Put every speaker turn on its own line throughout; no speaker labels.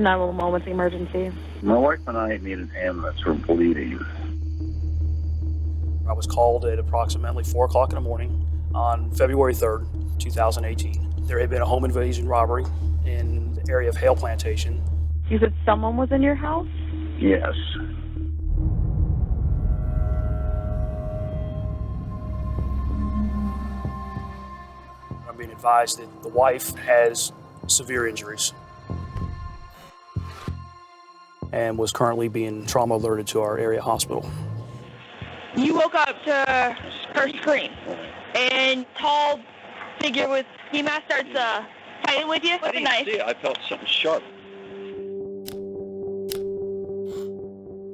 911, what's the emergency?
My wife and I need an ambulance. We're bleeding.
I was called at approximately 4 o'clock in the morning on February 3rd, 2018. There had been a home invasion robbery in the area of Hale Plantation.
You said someone was in your house?
Yes.
I'm being advised that the wife has severe injuries and was currently being trauma alerted to our area hospital.
You woke up to her scream, and tall figure with ski mask starts fighting with you with a knife.
I felt something sharp.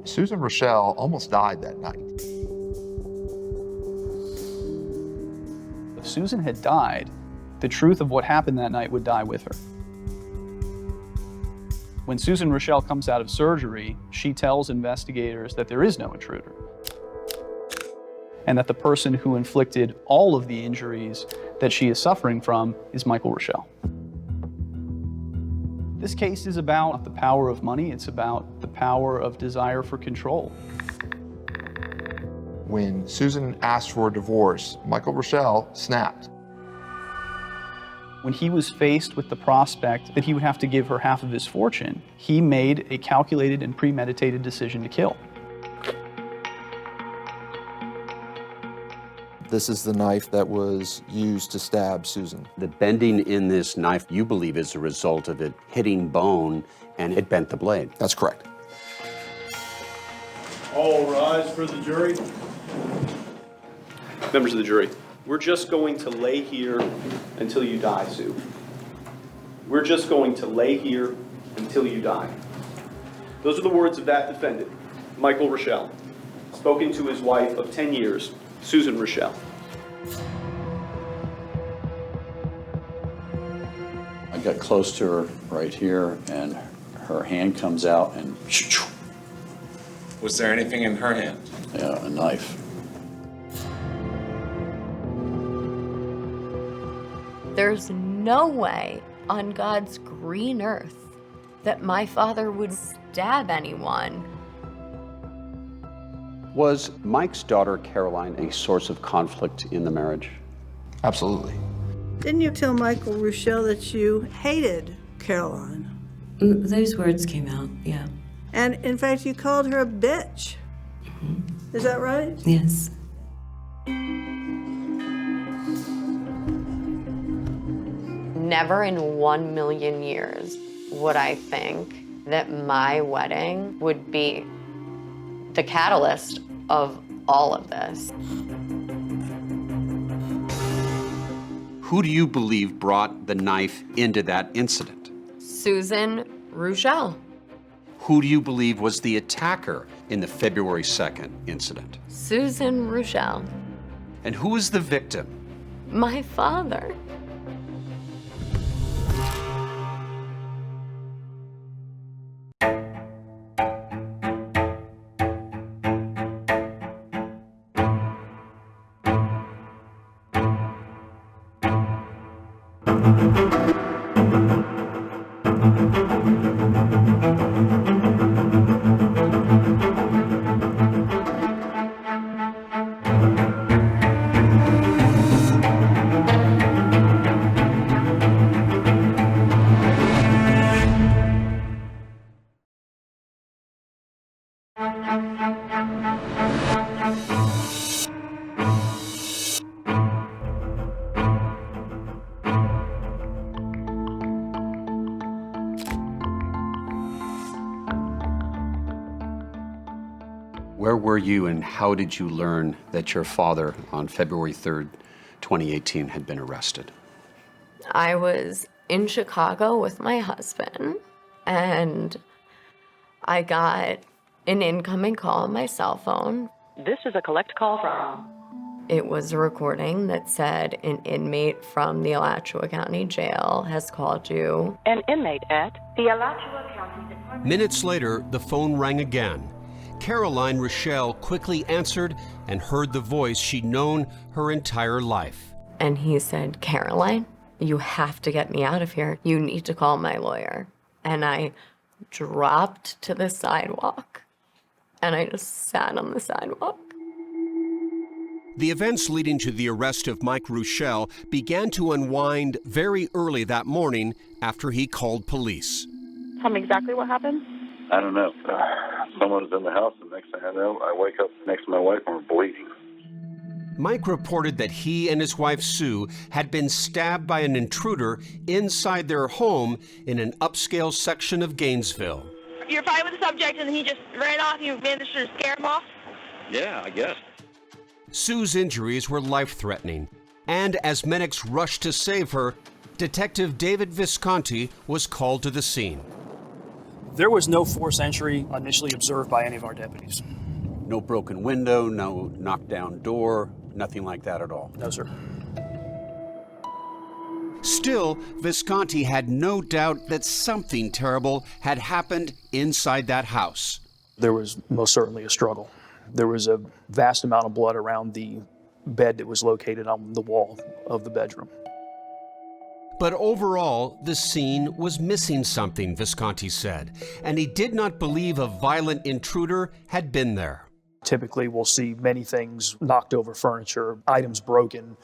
Susan Rochelle almost died that night.
If Susan had died, the truth of what happened that night would die with her. When Susan Rochelle comes out of surgery, she tells investigators that there is no intruder, and that the person who inflicted all of the injuries that she is suffering from is Michael Rochelle. This case is about the power of money. It's about the power of desire for control.
When Susan asked for a divorce, Michael Rochelle snapped.
When he was faced with the prospect that he would have to give her half of his fortune, he made a calculated and premeditated decision to kill.
This is the knife that was used to stab Susan.
The bending in this knife, you believe, is a result of it hitting bone and it bent the blade.
That's correct.
All rise for the jury.
Members of the jury, we're just going to lay here until you die, Sue. We're just going to lay here until you die. Those are the words of that defendant, Michael Rochelle, spoken to his wife of 10 years, Susan Rochelle.
I got close to her right here, and her hand comes out and...
Was there anything in her hand?
Yeah, a knife.
There's no way on God's green earth that my father would stab anyone.
Was Mike's daughter, Caroline, a source of conflict in the marriage?
Absolutely.
Didn't you tell Michael Rochelle that you hated Caroline?
Those words came out, yeah.
And in fact, you called her a bitch. Mm-hmm. Is that right?
Yes.
Never in 1 million years would I think that my wedding would be the catalyst of all of this.
Who do you believe brought the knife into that incident?
Susan Rochelle.
Who do you believe was the attacker in the February 2nd incident?
Susan Rochelle.
And who is the victim?
My father.
Where were you and how did you learn that your father on February 3rd, 2018 had been arrested?
I was in Chicago with my husband, and I got an incoming call on my cell phone.
This is a collect call from...
It was a recording that said an inmate from the Alachua County Jail has called you.
An inmate at the Alachua County Department.
Minutes later, the phone rang again. Caroline Rochelle quickly answered and heard the voice she'd known her entire life.
And he said, "Caroline, you have to get me out of here. You need to call my lawyer." And I dropped to the sidewalk, and I just sat on the sidewalk.
The events leading to the arrest of Mike Ruschel began to unwind very early that morning after he called police.
Tell me exactly what happened.
I don't know. Someone was in the house, and next thing I know, I wake up next to my wife and we're bleeding.
Mike reported that he and his wife Sue had been stabbed by an intruder inside their home in an upscale section of Gainesville.
You're fine with the subject, and he just ran off. You managed to scare him off?
Yeah, I guess.
Sue's injuries were life-threatening, and as medics rushed to save her, Detective David Visconti was called to the scene.
There was no forced entry initially observed by any of our deputies.
No broken window, no knocked-down door, nothing like that at all?
No, sir.
Still, Visconti had no doubt that something terrible had happened inside that house.
There was most certainly a struggle. There was a vast amount of blood around the bed that was located on the wall of the bedroom.
But overall, the scene was missing something, Visconti said, and he did not believe a violent intruder had been there.
Typically, we'll see many things: knocked over furniture, items broken,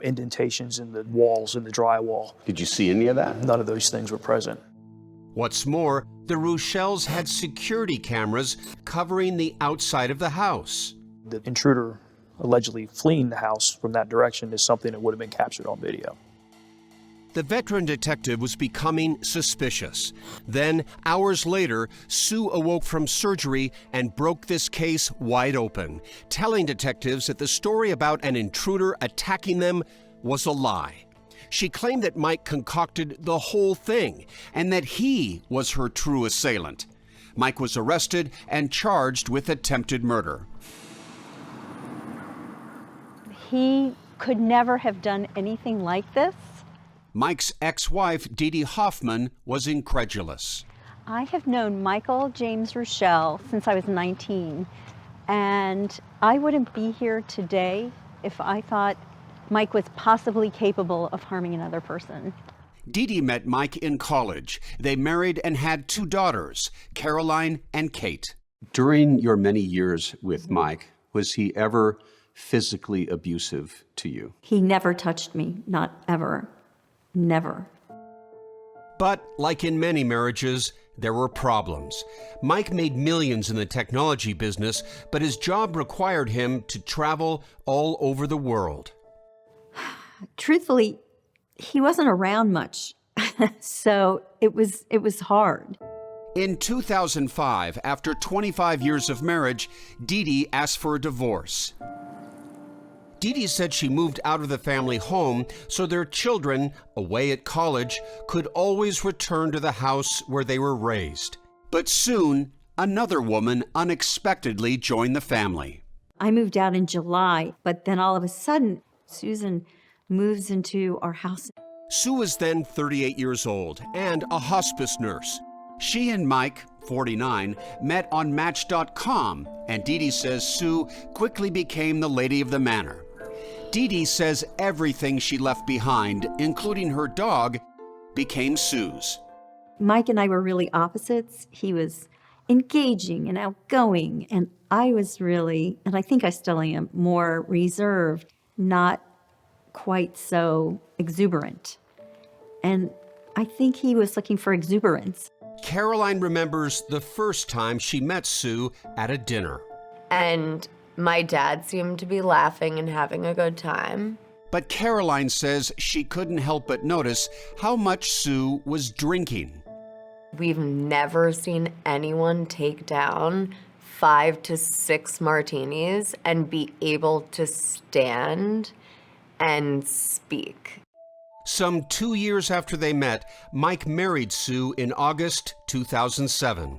indentations in the walls and the drywall.
Did you see any of that?
None of those things were present.
What's more, the Ruschels had security cameras covering the outside of the house.
The intruder allegedly fleeing the house from that direction is something that would have been captured on video.
The veteran detective was becoming suspicious. Then, hours later, Sue awoke from surgery and broke this case wide open, telling detectives that the story about an intruder attacking them was a lie. She claimed that Mike concocted the whole thing and that he was her true assailant. Mike was arrested and charged with attempted murder.
He could never have done anything like this.
Mike's ex-wife, Dee Dee Hoffman, was incredulous.
I have known Michael James Ruschel since I was 19, and I wouldn't be here today if I thought Mike was possibly capable of harming another person.
Dee Dee met Mike in college. They married and had 2 daughters, Caroline and Kate.
During your many years with Mike, was he ever physically abusive to you?
He never touched me, not ever. Never.
But like in many marriages, there were problems. Mike made millions in the technology business, but his job required him to travel all over the world.
Truthfully, he wasn't around much, so it was hard.
In 2005, after 25 years of marriage, Dee Dee asked for a divorce. Dee Dee said she moved out of the family home so their children, away at college, could always return to the house where they were raised. But soon, another woman unexpectedly joined the family.
I moved out in July, but then all of a sudden, Susan moves into our house.
Sue was then 38 years old and a hospice nurse. She and Mike, 49, met on Match.com, and Dee Dee says Sue quickly became the lady of the manor. Dee Dee says everything she left behind, including her dog, became Sue's.
Mike and I were really opposites. He was engaging and outgoing, and I was really, and I think I still am, more reserved, not quite so exuberant. And I think he was looking for exuberance.
Caroline remembers the first time she met Sue at a dinner.
And my dad seemed to be laughing and having a good time.
But Caroline says she couldn't help but notice how much Sue was drinking.
We've never seen anyone take down 5 to 6 martinis and be able to stand and speak.
Some 2 years after they met, Mike married Sue in August 2007.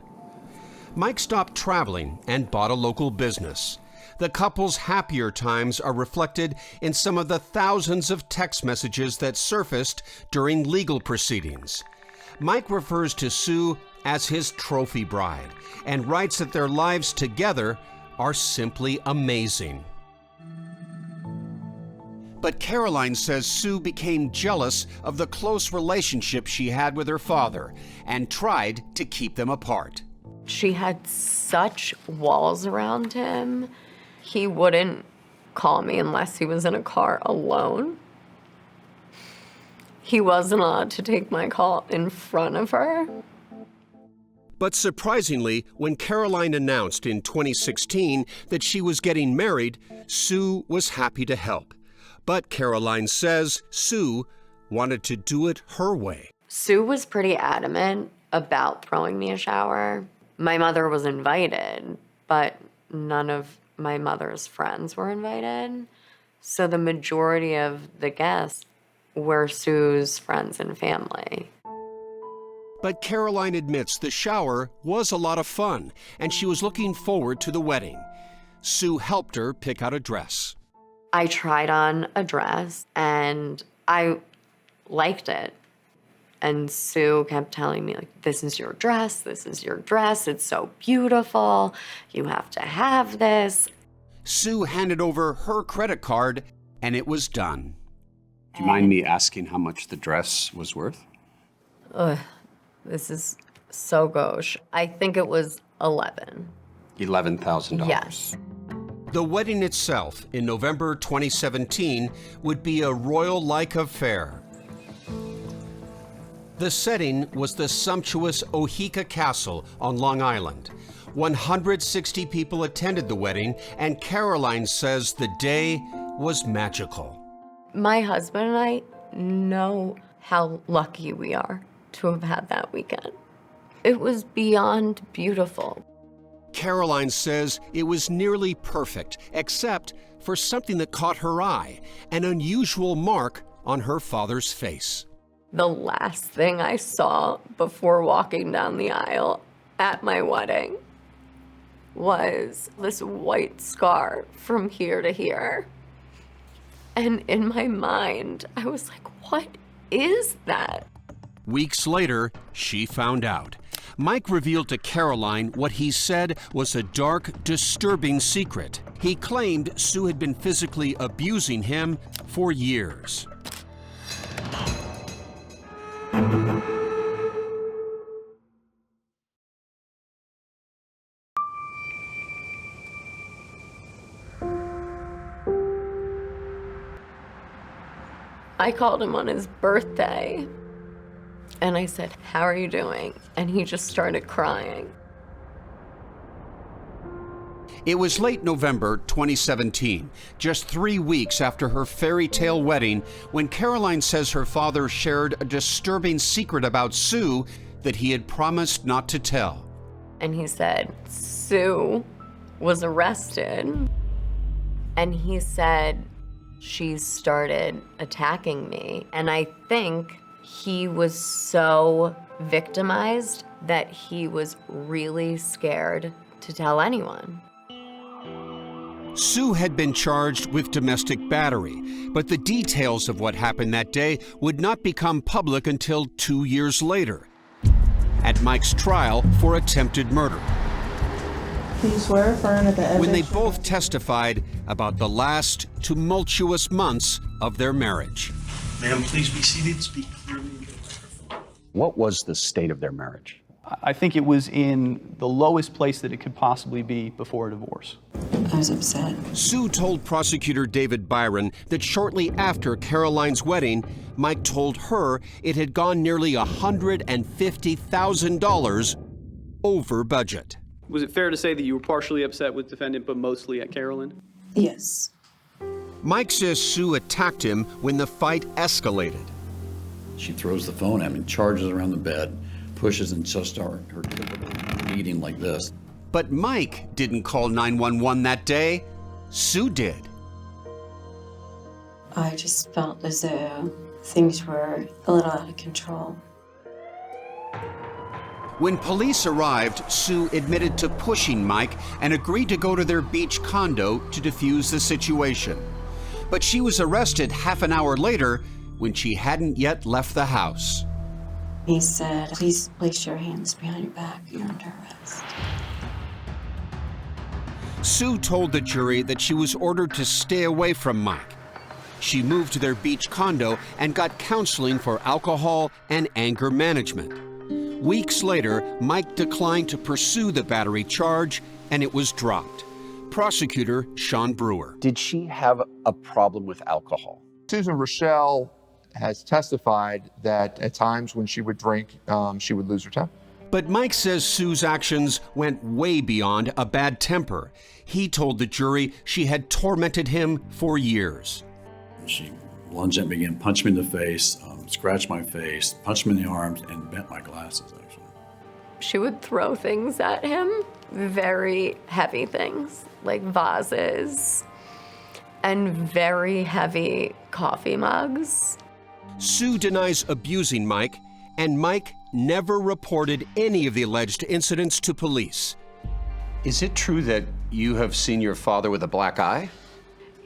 Mike stopped traveling and bought a local business. The couple's happier times are reflected in some of the thousands of text messages that surfaced during legal proceedings. Mike refers to Sue as his trophy bride and writes that their lives together are simply amazing. But Caroline says Sue became jealous of the close relationship she had with her father and tried to keep them apart.
She had such walls around him. He wouldn't call me unless he was in a car alone. He wasn't allowed to take my call in front of her.
But surprisingly, when Caroline announced in 2016 that she was getting married, Sue was happy to help. But Caroline says Sue wanted to do it her way.
Sue was pretty adamant about throwing me a shower. My mother was invited, but none of my mother's friends were invited. So the majority of the guests were Sue's friends and family.
But Caroline admits the shower was a lot of fun, and she was looking forward to the wedding. Sue helped her pick out a dress.
I tried on a dress, and I liked it. And Sue kept telling me, like, this is your dress, it's so beautiful, you have to have this.
Sue handed over her credit card, and it was done.
Do you mind me asking how much the dress was worth?
This is so gauche. I think it was
$11,000.
Yes.
The wedding itself in November 2017 would be a royal-like affair. The setting was the sumptuous Oheka Castle on Long Island. 160 people attended the wedding, and Caroline says the day was magical.
My husband and I know how lucky we are to have had that weekend. It was beyond beautiful.
Caroline says it was nearly perfect, except for something that caught her eye, an unusual mark on her father's face.
The last thing I saw before walking down the aisle at my wedding was this white scar from here to here. And in my mind, I was like, what is that?
Weeks later, she found out. Mike revealed to Caroline what he said was a dark, disturbing secret. He claimed Sue had been physically abusing him for years.
I called him on his birthday, and I said, how are you doing? And he just started crying.
It was late November 2017, just 3 weeks after her fairy tale wedding, when Caroline says her father shared a disturbing secret about Sue that he had promised not to tell.
And he said, Sue was arrested, and he said she started attacking me. And I think he was so victimized that he was really scared to tell anyone.
Sue had been charged with domestic battery, but the details of what happened that day would not become public until 2 years later, at Mike's trial for attempted murder.
Do you swear affirm that the evidence...
When they both testified about the last tumultuous months of their marriage.
Ma'am, please be seated. Speak clearly.
What was the state of their marriage?
I think it was in the lowest place that it could possibly be before a divorce.
I was upset.
Sue told prosecutor David Byron that shortly after Caroline's wedding, Mike told her it had gone nearly $150,000 over budget.
Was it fair to say that you were partially upset with defendant, but mostly at Carolyn?
Yes.
Mike says Sue attacked him when the fight escalated.
She throws the phone at me, charges around the bed, pushes and just start her beating like this.
But Mike didn't call 911 that day. Sue did.
I just felt as though things were a little out of control.
When police arrived, Sue admitted to pushing Mike and agreed to go to their beach condo to defuse the situation. But she was arrested half an hour later when she hadn't yet left the house.
He said, please place your hands behind your back, you're under arrest.
Sue told the jury that she was ordered to stay away from Mike. She moved to their beach condo and got counseling for alcohol and anger management. Weeks later, Mike declined to pursue the battery charge, and it was dropped. Prosecutor Sean Brewer.
Did she have a problem with alcohol?
Susan Rochelle has testified that at times when she would drink, she would lose her temper.
But Mike says Sue's actions went way beyond a bad temper. He told the jury she had tormented him for years.
She lunged at me again, punched me in the face, scratched my face, punched me in the arms, and bent my glasses, actually.
She would throw things at him, very heavy things, like vases, and very heavy coffee mugs.
Sue denies abusing Mike, and Mike never reported any of the alleged incidents to police.
Is it true that you have seen your father with a black eye?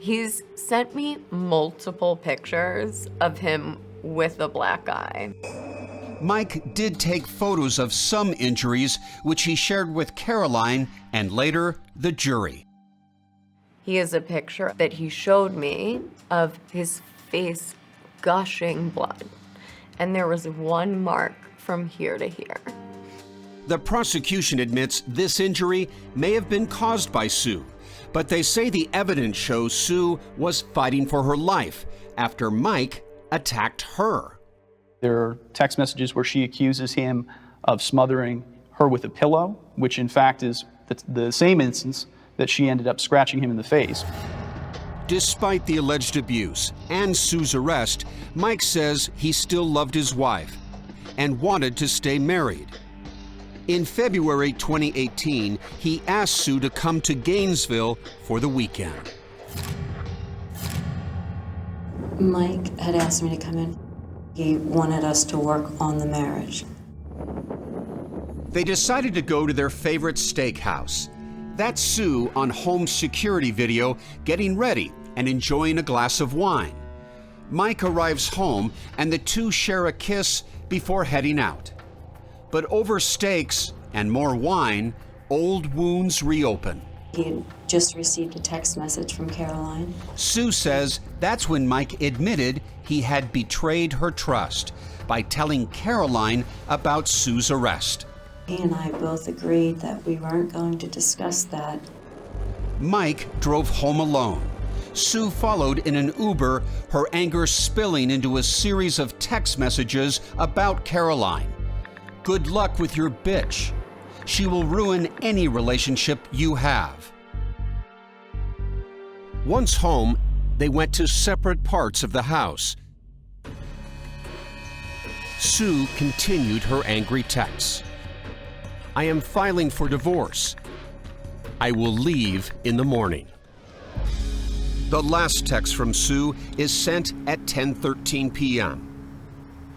He's sent me multiple pictures of him with a black eye.
Mike did take photos of some injuries, which he shared with Caroline and later the jury.
He has a picture that he showed me of his face gushing blood. And there was one mark from here to here.
The prosecution admits this injury may have been caused by Sue, but they say the evidence shows Sue was fighting for her life after Mike attacked her.
There are text messages where she accuses him of smothering her with a pillow, which in fact is the same instance that she ended up scratching him in the face.
Despite the alleged abuse and Sue's arrest, Mike says he still loved his wife and wanted to stay married. In February 2018, he asked Sue to come to Gainesville for the weekend.
Mike had asked me to come in. He wanted us to work on the marriage.
They decided to go to their favorite steakhouse. That's Sue on home security video getting ready and enjoying a glass of wine. Mike arrives home and the two share a kiss before heading out. But over steaks and more wine, old wounds reopen.
He had just received a text message from Caroline.
Sue says that's when Mike admitted he had betrayed her trust by telling Caroline about Sue's arrest.
He and I both agreed that we weren't going to discuss that.
Mike drove home alone. Sue followed in an Uber, her anger spilling into a series of text messages about Caroline. Good luck with your bitch. She will ruin any relationship you have. Once home, they went to separate parts of the house. Sue continued her angry texts. I am filing for divorce. I will leave in the morning. The last text from Sue is sent at 10:13 p.m.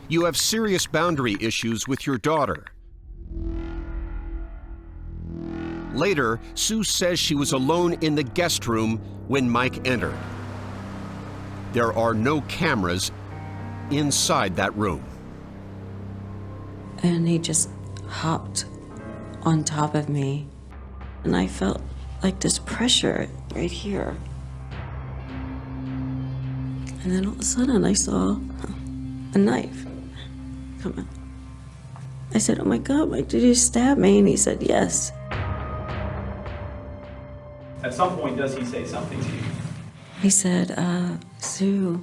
You have serious boundary issues with your daughter. Later, Sue says she was alone in the guest room when Mike entered. There are no cameras inside that room.
And he just hopped on top of me. And I felt like this pressure right here. And then all of a sudden I saw a knife come out. I said, oh my God, Mike, did you stab me? And he said, yes.
At some point, does he say something to you?
He said, Sue,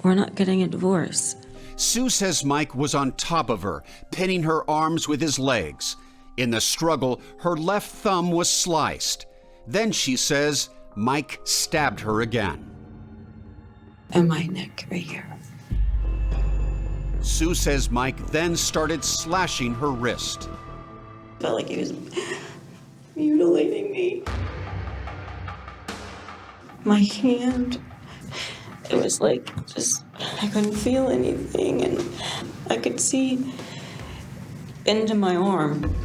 we're not getting a divorce.
Sue says Mike was on top of her, pinning her arms with his legs. In the struggle, her left thumb was sliced. Then she says Mike stabbed her again.
And my neck right here.
Sue says Mike then started slashing her wrist.
Felt like he was mutilating me. My hand, it was like just, I couldn't feel anything, and I could see into my arm.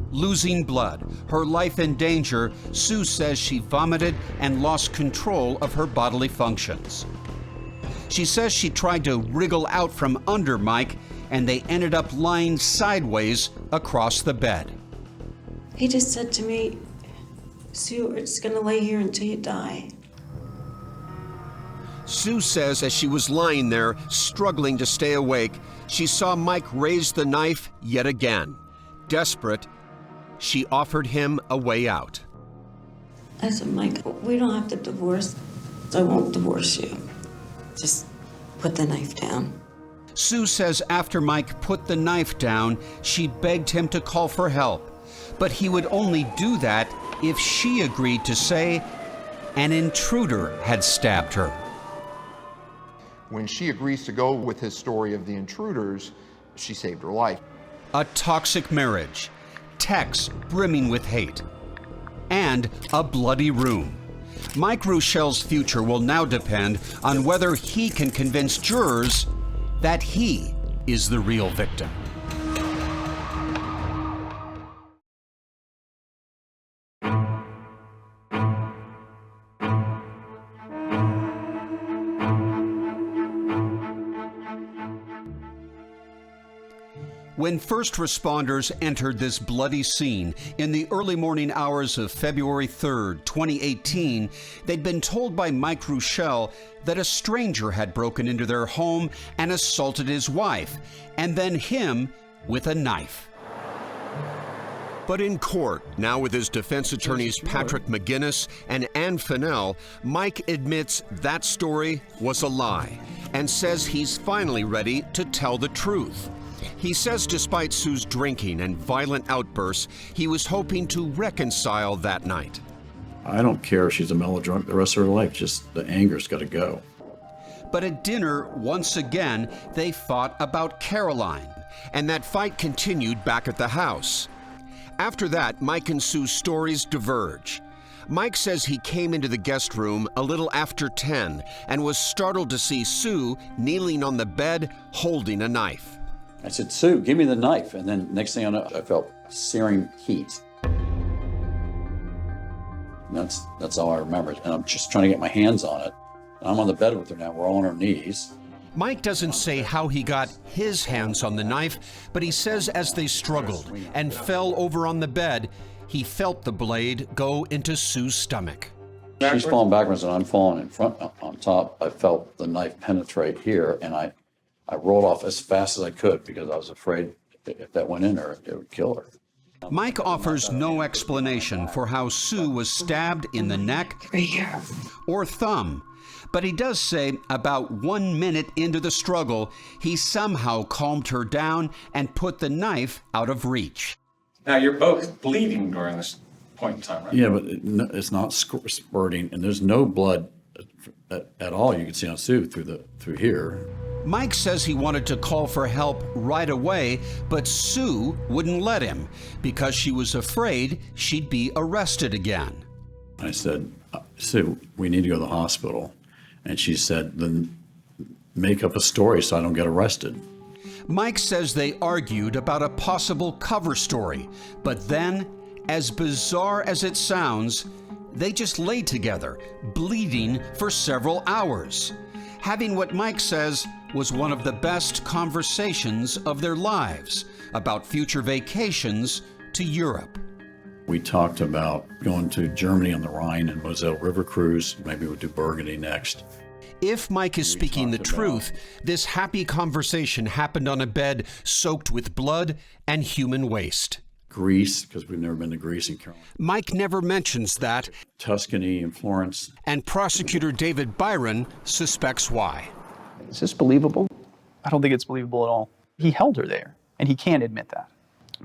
Losing blood, her life in danger, Sue says she vomited and lost control of her bodily functions. She says she tried to wriggle out from under Mike, and they ended up lying sideways across the bed.
He just said to me, Sue, we're just gonna lay here until you die.
Sue says as she was lying there, struggling to stay awake, she saw Mike raise the knife yet again. Desperate, she offered him a way out.
I said, Mike, we don't have to divorce. I won't divorce you. Just put the knife down.
Sue says after Mike put the knife down, she begged him to call for help. But he would only do that if she agreed to say an intruder had stabbed her.
When she agrees to go with his story of the intruders, she saved her life.
A toxic marriage, texts brimming with hate, and a bloody room. Mike Ruschel's future will now depend on whether he can convince jurors that he is the real victim. When first responders entered this bloody scene in the early morning hours of February 3rd, 2018, they'd been told by Mike Ruschel that a stranger had broken into their home and assaulted his wife, and then him with a knife. But in court, now with his defense attorneys Patrick McGinnis and Ann Fennell, Mike admits that story was a lie and says he's finally ready to tell the truth. He says despite Sue's drinking and violent outbursts, he was hoping to reconcile that night.
I don't care if she's a melodrunk the rest of her life, just the anger's got to go.
But at dinner, once again, they fought about Caroline, and that fight continued back at the house. After that, Mike and Sue's stories diverge. Mike says he came into the guest room a little after 10 and was startled to see Sue kneeling on the bed holding a knife.
I said, Sue, give me the knife. And then next thing I know, I felt searing heat. And that's all I remember. And I'm just trying to get my hands on it. And I'm on the bed with her now. We're all on our knees.
Mike doesn't say how he got his hands on the knife, but he says as they struggled and fell over on the bed, he felt the blade go into Sue's stomach.
She's falling backwards and I'm falling in front on top. I felt the knife penetrate here, and I rolled off as fast as I could because I was afraid if that went in her, it would kill her.
Mike offers no explanation for how Sue was stabbed in the neck or thumb, but he does say about 1 minute into the struggle, he somehow calmed her down and put the knife out of reach.
Now, you're both bleeding during this point in time, right?
Yeah, but it's not spurting, and there's no blood at all you can see on Sue through here.
Mike says he wanted to call for help right away, but Sue wouldn't let him because she was afraid she'd be arrested again.
I said, Sue, we need to go to the hospital. And she said, then make up a story so I don't get arrested.
Mike says they argued about a possible cover story, but then, as bizarre as it sounds, they just lay together, bleeding for several hours, having what Mike says was one of the best conversations of their lives about future vacations to Europe.
We talked about going to Germany on the Rhine and Moselle River cruise. Maybe we'll do Burgundy next.
If Mike is speaking the truth, this happy conversation happened on a bed soaked with blood and human waste.
Greece, because we've never been to Greece and Carolina.
Mike never mentions that.
Tuscany and Florence.
And prosecutor David Byron suspects why.
Is this believable? I don't think it's believable at all. He held her there, and he can't admit that.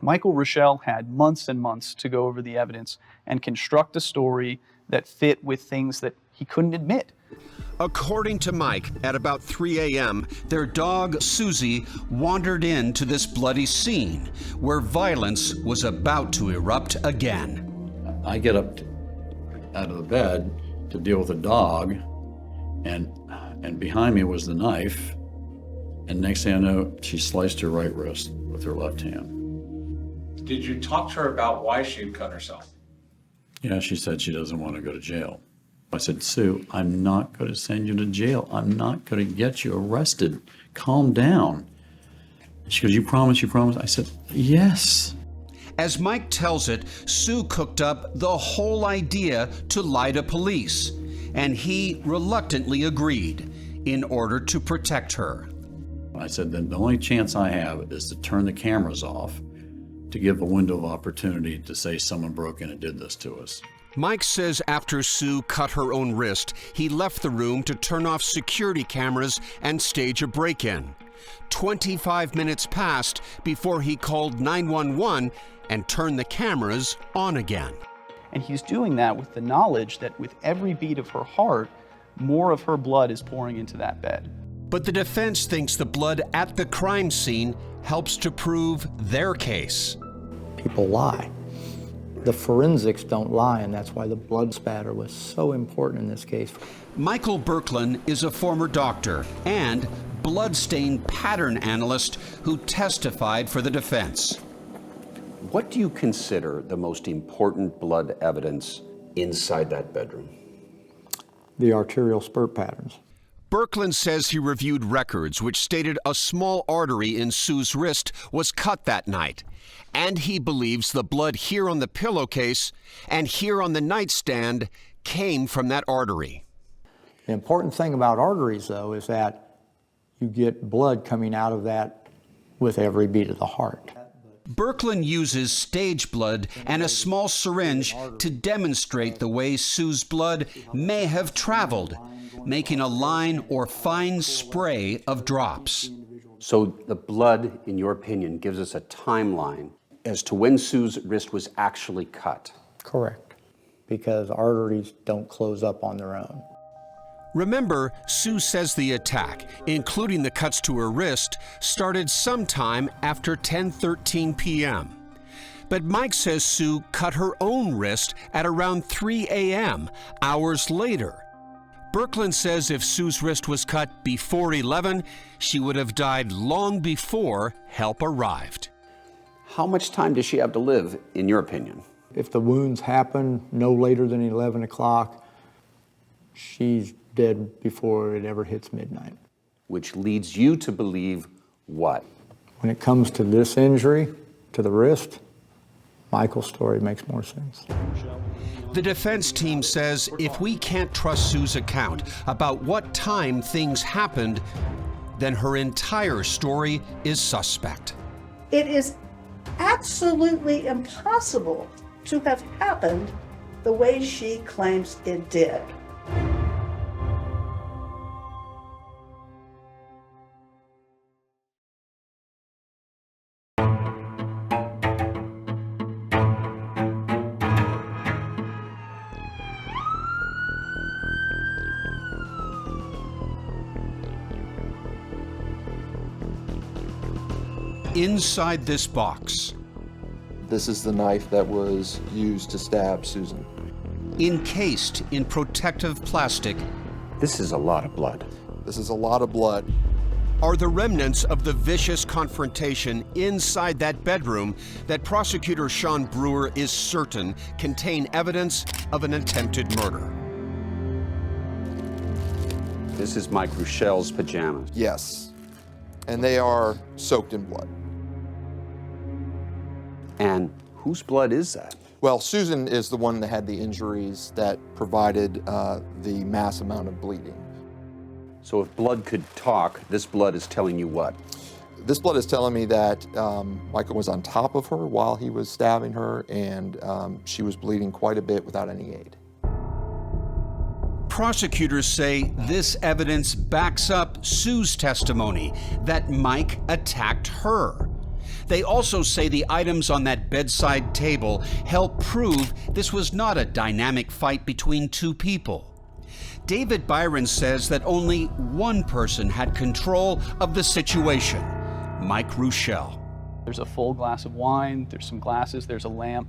Michael Ruschel had months and months to go over the evidence and construct a story that fit with things that he couldn't admit.
According to Mike, at about 3 a.m., their dog, Susie, wandered into this bloody scene where violence was about to erupt again.
I get up out of the bed to deal with the dog, and behind me was the knife, and next thing I know, she sliced her right wrist with her left hand.
Did you talk to her about why she had cut herself?
Yeah, she said she doesn't want to go to jail. I said, Sue, I'm not going to send you to jail. I'm not going to get you arrested. Calm down. She goes, you promise, you promise? I said, yes.
As Mike tells it, Sue cooked up the whole idea to lie to police, and he reluctantly agreed. in order to protect her.
I said, then the only chance I have is to turn the cameras off to give a window of opportunity to say someone broke in and did this to us.
Mike says after Sue cut her own wrist, he left the room to turn off security cameras and stage a break-in. 25 minutes passed before he called 911 and turned the cameras on again.
And he's doing that with the knowledge that with every beat of her heart, more of her blood is pouring into that bed.
But the defense thinks the blood at the crime scene helps to prove their case.
People lie. The forensics don't lie, and that's why the blood spatter was so important in this case.
Michael Berklin is a former doctor and bloodstain pattern analyst who testified for the defense.
What do you consider the most important blood evidence inside that bedroom?
The arterial spurt patterns.
Berklin says he reviewed records which stated a small artery in Sue's wrist was cut that night. And he believes the blood here on the pillowcase and here on the nightstand came from that artery.
The important thing about arteries, though, is that you get blood coming out of that with every beat of the heart.
Berklin uses stage blood and a small syringe to demonstrate the way Sue's blood may have traveled, making a line or fine spray of drops.
So the blood, in your opinion, gives us a timeline as to when Sue's wrist was actually cut.
Correct, because arteries don't close up on their own.
Remember, Sue says the attack, including the cuts to her wrist, started sometime after 10:13 p.m. But Mike says Sue cut her own wrist at around 3 a.m., hours later. Berklin says if Sue's wrist was cut before 11, she would have died long before help arrived.
How much time does she have to live, in your opinion?
If the wounds happen no later than 11 o'clock, she's dead before it ever hits midnight.
Which leads you to believe what?
When it comes to this injury, to the wrist, Michael's story makes more sense.
The defense team says if we can't trust Sue's account about what time things happened, then her entire story is suspect.
It is absolutely impossible to have happened the way she claims it did.
Inside this box,
This is the knife that was used to stab Susan.
encased in protective plastic,
This is a lot of blood.
This is a lot of blood.
are the remnants of the vicious confrontation inside that bedroom that prosecutor Sean Brewer is certain contain evidence of an attempted murder.
This is Mike Rochelle's pajamas.
Yes. And they are soaked in blood.
And whose blood is that?
Well, Susan is the one that had the injuries that provided the mass amount of bleeding.
So if blood could talk, this blood is telling you what?
This blood is telling me that Michael was on top of her while he was stabbing her, and she was bleeding quite a bit without any aid.
Prosecutors say this evidence backs up Sue's testimony that Mike attacked her. They also say the items on that bedside table help prove this was not a dynamic fight between two people. David Byron says that only one person had control of the situation, Mike Rochelle.
There's a full glass of wine, there's some glasses, there's a lamp,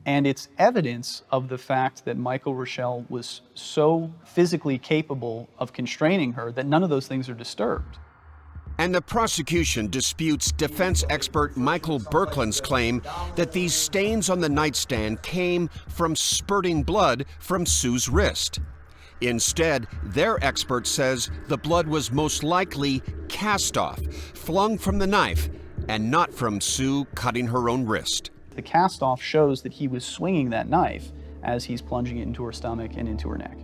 and it's evidence of the fact that Michael Rochelle was so physically capable of constraining her that none of those things are disturbed.
And the prosecution disputes defense expert Michael Berklin's claim that these stains on the nightstand came from spurting blood from Sue's wrist. Instead, their expert says the blood was most likely cast off, flung from the knife, and not from Sue cutting her own wrist.
The cast off shows that he was swinging that knife as he's plunging it into her stomach and into her neck.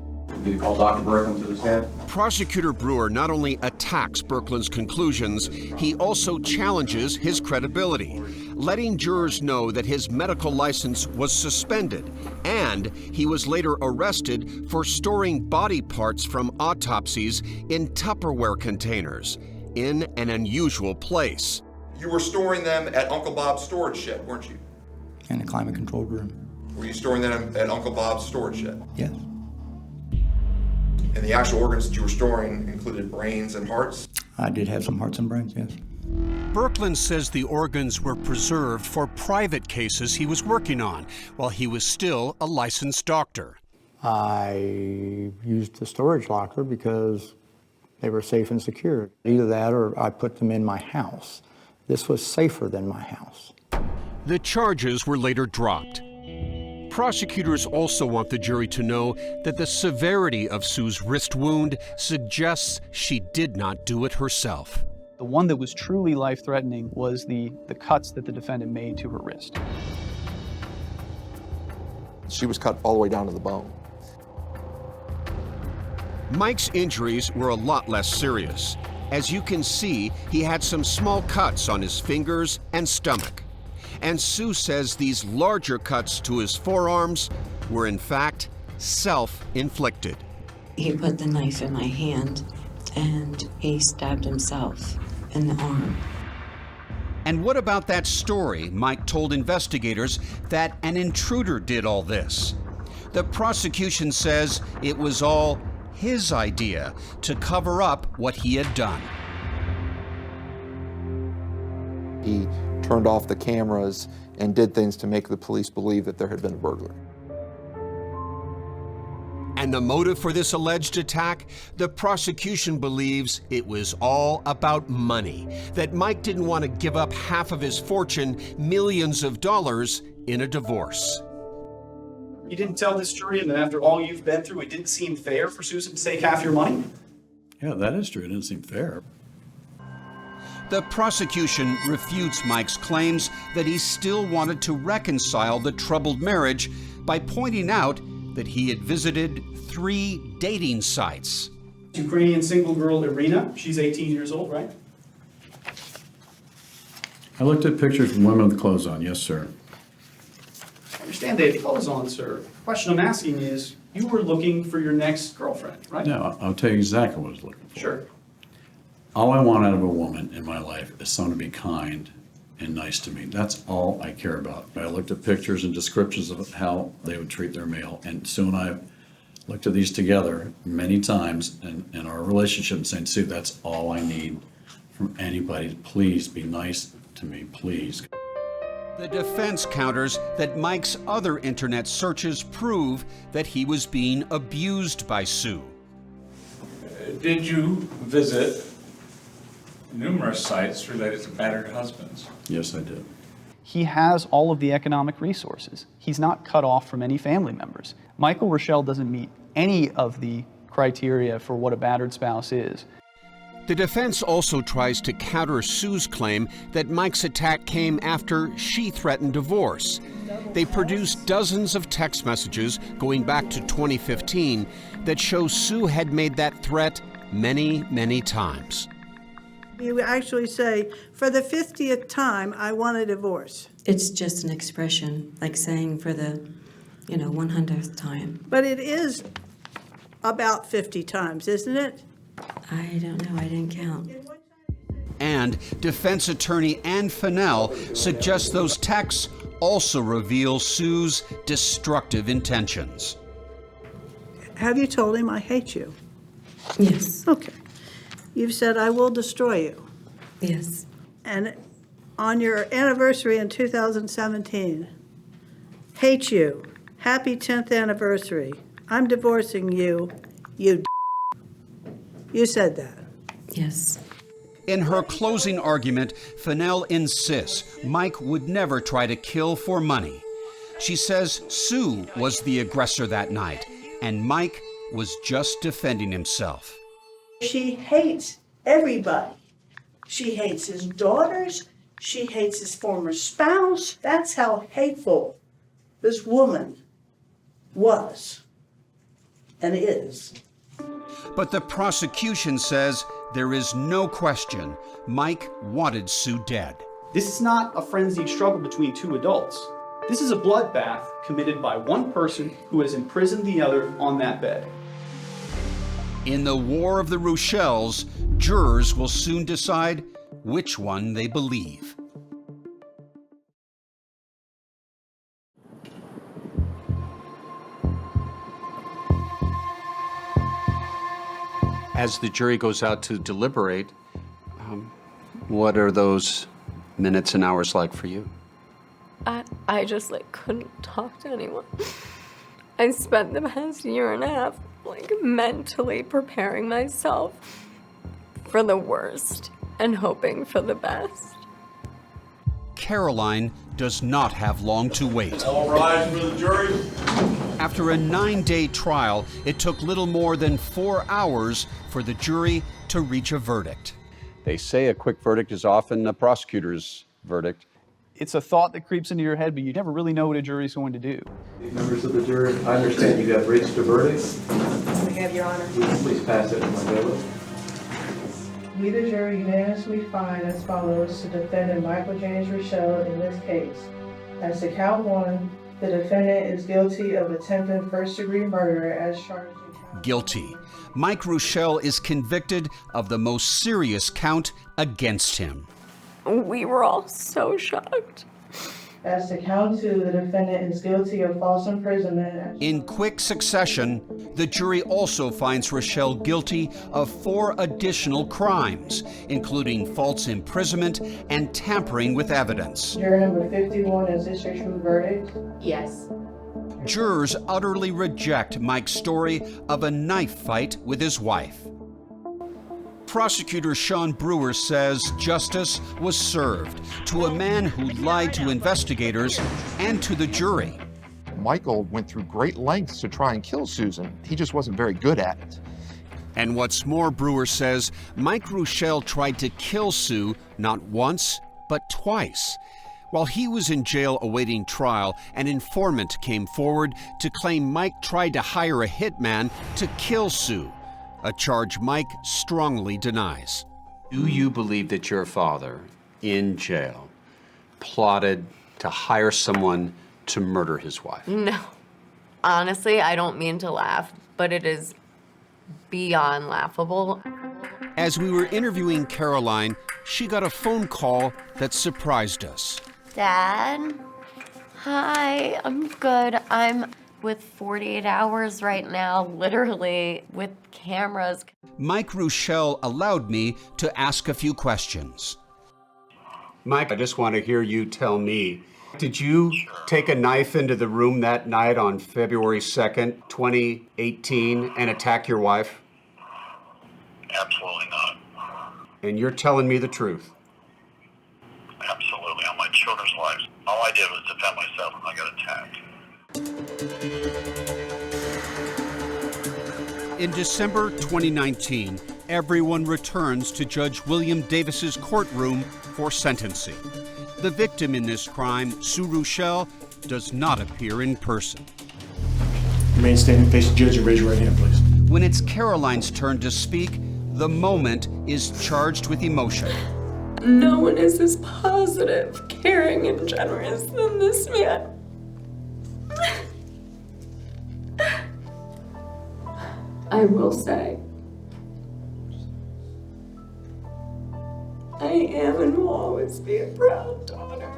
Did you call Dr. Berkman to the stand?
Prosecutor Brewer not only attacks Berkland's conclusions, he also challenges his credibility, letting jurors know that his medical license was suspended and he was later arrested for storing body parts from autopsies in Tupperware containers in an unusual place.
You were storing them at Uncle Bob's storage shed, weren't you?
In a climate-controlled room.
Were you storing them at Uncle Bob's storage shed?
Yes.
And the actual organs that you were storing included brains and hearts?
I did have some hearts and brains, yes.
Berkland says the organs were preserved for private cases he was working on while he was still a licensed doctor.
I used the storage locker because they were safe and secure. Either that or I put them in my house. This was safer than my house.
The charges were later dropped. Prosecutors also want the jury to know that the severity of Sue's wrist wound suggests she did not do it herself.
The one that was truly life-threatening was the cuts that the defendant made to her wrist.
She was cut all the way down to the bone.
Mike's injuries were a lot less serious. As you can see, he had some small cuts on his fingers and stomach. And Sue says these larger cuts to his forearms were in fact self-inflicted.
He put the knife in my hand and he stabbed himself in the arm.
And what about that story Mike told investigators that an intruder did all this? The prosecution says it was all his idea to cover up what he had done.
He turned off the cameras and did things to make the police believe that there had been a burglary.
And the motive for this alleged attack? The prosecution believes it was all about money, that Mike didn't want to give up half of his fortune, millions of dollars, in a divorce.
You didn't tell this jury, and after all you've been through, it didn't seem fair for Susan to take half your money?
Yeah, that is true. It didn't seem fair.
The prosecution refutes Mike's claims that he still wanted to reconcile the troubled marriage by pointing out that he had visited 3 dating sites.
Ukrainian single girl Irina, she's 18 years old, right?
I looked at pictures of women with clothes on, yes, sir.
I understand they had clothes on, sir. The question I'm asking is, you were looking for your next girlfriend, right?
No, I'll tell you exactly what I was looking for.
Sure.
All I want out of a woman in my life is someone to be kind and nice to me. That's all I care about. I looked at pictures and descriptions of how they would treat their male, and Sue and I looked at these together many times in our relationship and saying, Sue, that's all I need from anybody. Please be nice to me, please.
The defense counters that Mike's other internet searches prove that he was being abused by Sue.
Did you visit numerous sites related to battered husbands?
Yes, I did.
He has all of the economic resources. He's not cut off from any family members. Michael Rochelle doesn't meet any of the criteria for what a battered spouse is.
The defense also tries to counter Sue's claim that Mike's attack came after she threatened divorce. They produced dozens of text messages going back to 2015 that show Sue had made that threat many, many times.
You actually say, for the 50th time, I want a divorce.
It's just an expression, like saying for the, 100th time.
But it is about 50 times, isn't it?
I don't know, I didn't count.
And defense attorney Ann Fennell suggests those texts also reveal Sue's destructive intentions.
Have you told him I hate you?
Yes.
Okay. You've said I will destroy you.
Yes.
And on your anniversary in 2017, hate you. Happy 10th anniversary. I'm divorcing you. You said that.
Yes.
In her closing argument, Fennell insists Mike would never try to kill for money. She says Sue was the aggressor that night, and Mike was just defending himself.
She hates everybody. She hates his daughters. She hates his former spouse. That's how hateful this woman was. and is.
But the prosecution says there is no question Mike wanted Sue dead.
This is not a frenzied struggle between two adults. This is a bloodbath committed by one person who has imprisoned the other on that bed.
In the War of the Rochelles, jurors will soon decide which one they believe.
As the jury goes out to deliberate, what are those minutes and hours like for you?
I just couldn't talk to anyone. I spent the past year and a half mentally preparing myself for the worst and hoping for the best.
Caroline does not have long to wait.
All rise for the jury.
After a 9-day trial, it took little more than 4 hours for the jury to reach a verdict.
They say a quick verdict is often a prosecutor's verdict.
It's a thought that creeps into your head, but you never really know what a jury's going to do.
Members of the jury, I understand you have reached a verdict.
We have, Your Honor.
Please pass it to my bailiff.
We, the jury, unanimously find as follows to defendant Michael James Rochelle in this case. As to count 1, the defendant is guilty of attempted first-degree murder as charged.
Guilty. Mike Rochelle is convicted of the most serious count against him.
We were all so shocked.
As to count 2, the defendant is guilty of false imprisonment.
In quick succession, the jury also finds Rochelle guilty of 4 additional crimes, including false imprisonment and tampering with evidence.
Juror number 51, is this your true verdict?
Yes.
Jurors utterly reject Mike's story of a knife fight with his wife. Prosecutor Sean Brewer says justice was served to a man who lied to investigators and to the jury.
Michael went through great lengths to try and kill Susan. He just wasn't very good at it.
And what's more, Brewer says, Mike Rochelle tried to kill Sue not once, but twice. While he was in jail awaiting trial, an informant came forward to claim Mike tried to hire a hitman to kill Sue, a charge Mike strongly denies.
Do you believe that your father, in jail, plotted to hire someone to murder his wife?
No. Honestly, I don't mean to laugh, but it is beyond laughable.
As we were interviewing Caroline, she got a phone call that surprised us.
Dad? Hi, I'm good. I'm with 48 Hours right now, literally with cameras.
Mike Rochelle allowed me to ask a few questions.
Mike, I just want to hear you tell me, did you take a knife into the room that night on February 2nd, 2018, and attack your wife?
Absolutely not.
And you're telling me the truth?
Absolutely. On my children's lives. All I did was defend myself and I got attacked.
In December 2019, everyone returns to Judge William Davis's courtroom for sentencing. The victim in this crime, Sue Rochelle, does not appear in person.
Remain standing, face the judge, and raise your right hand, please.
When it's Caroline's turn to speak, the moment is charged with emotion.
No one is as positive, caring, and generous than this man. I will say, I am and will always be a proud daughter.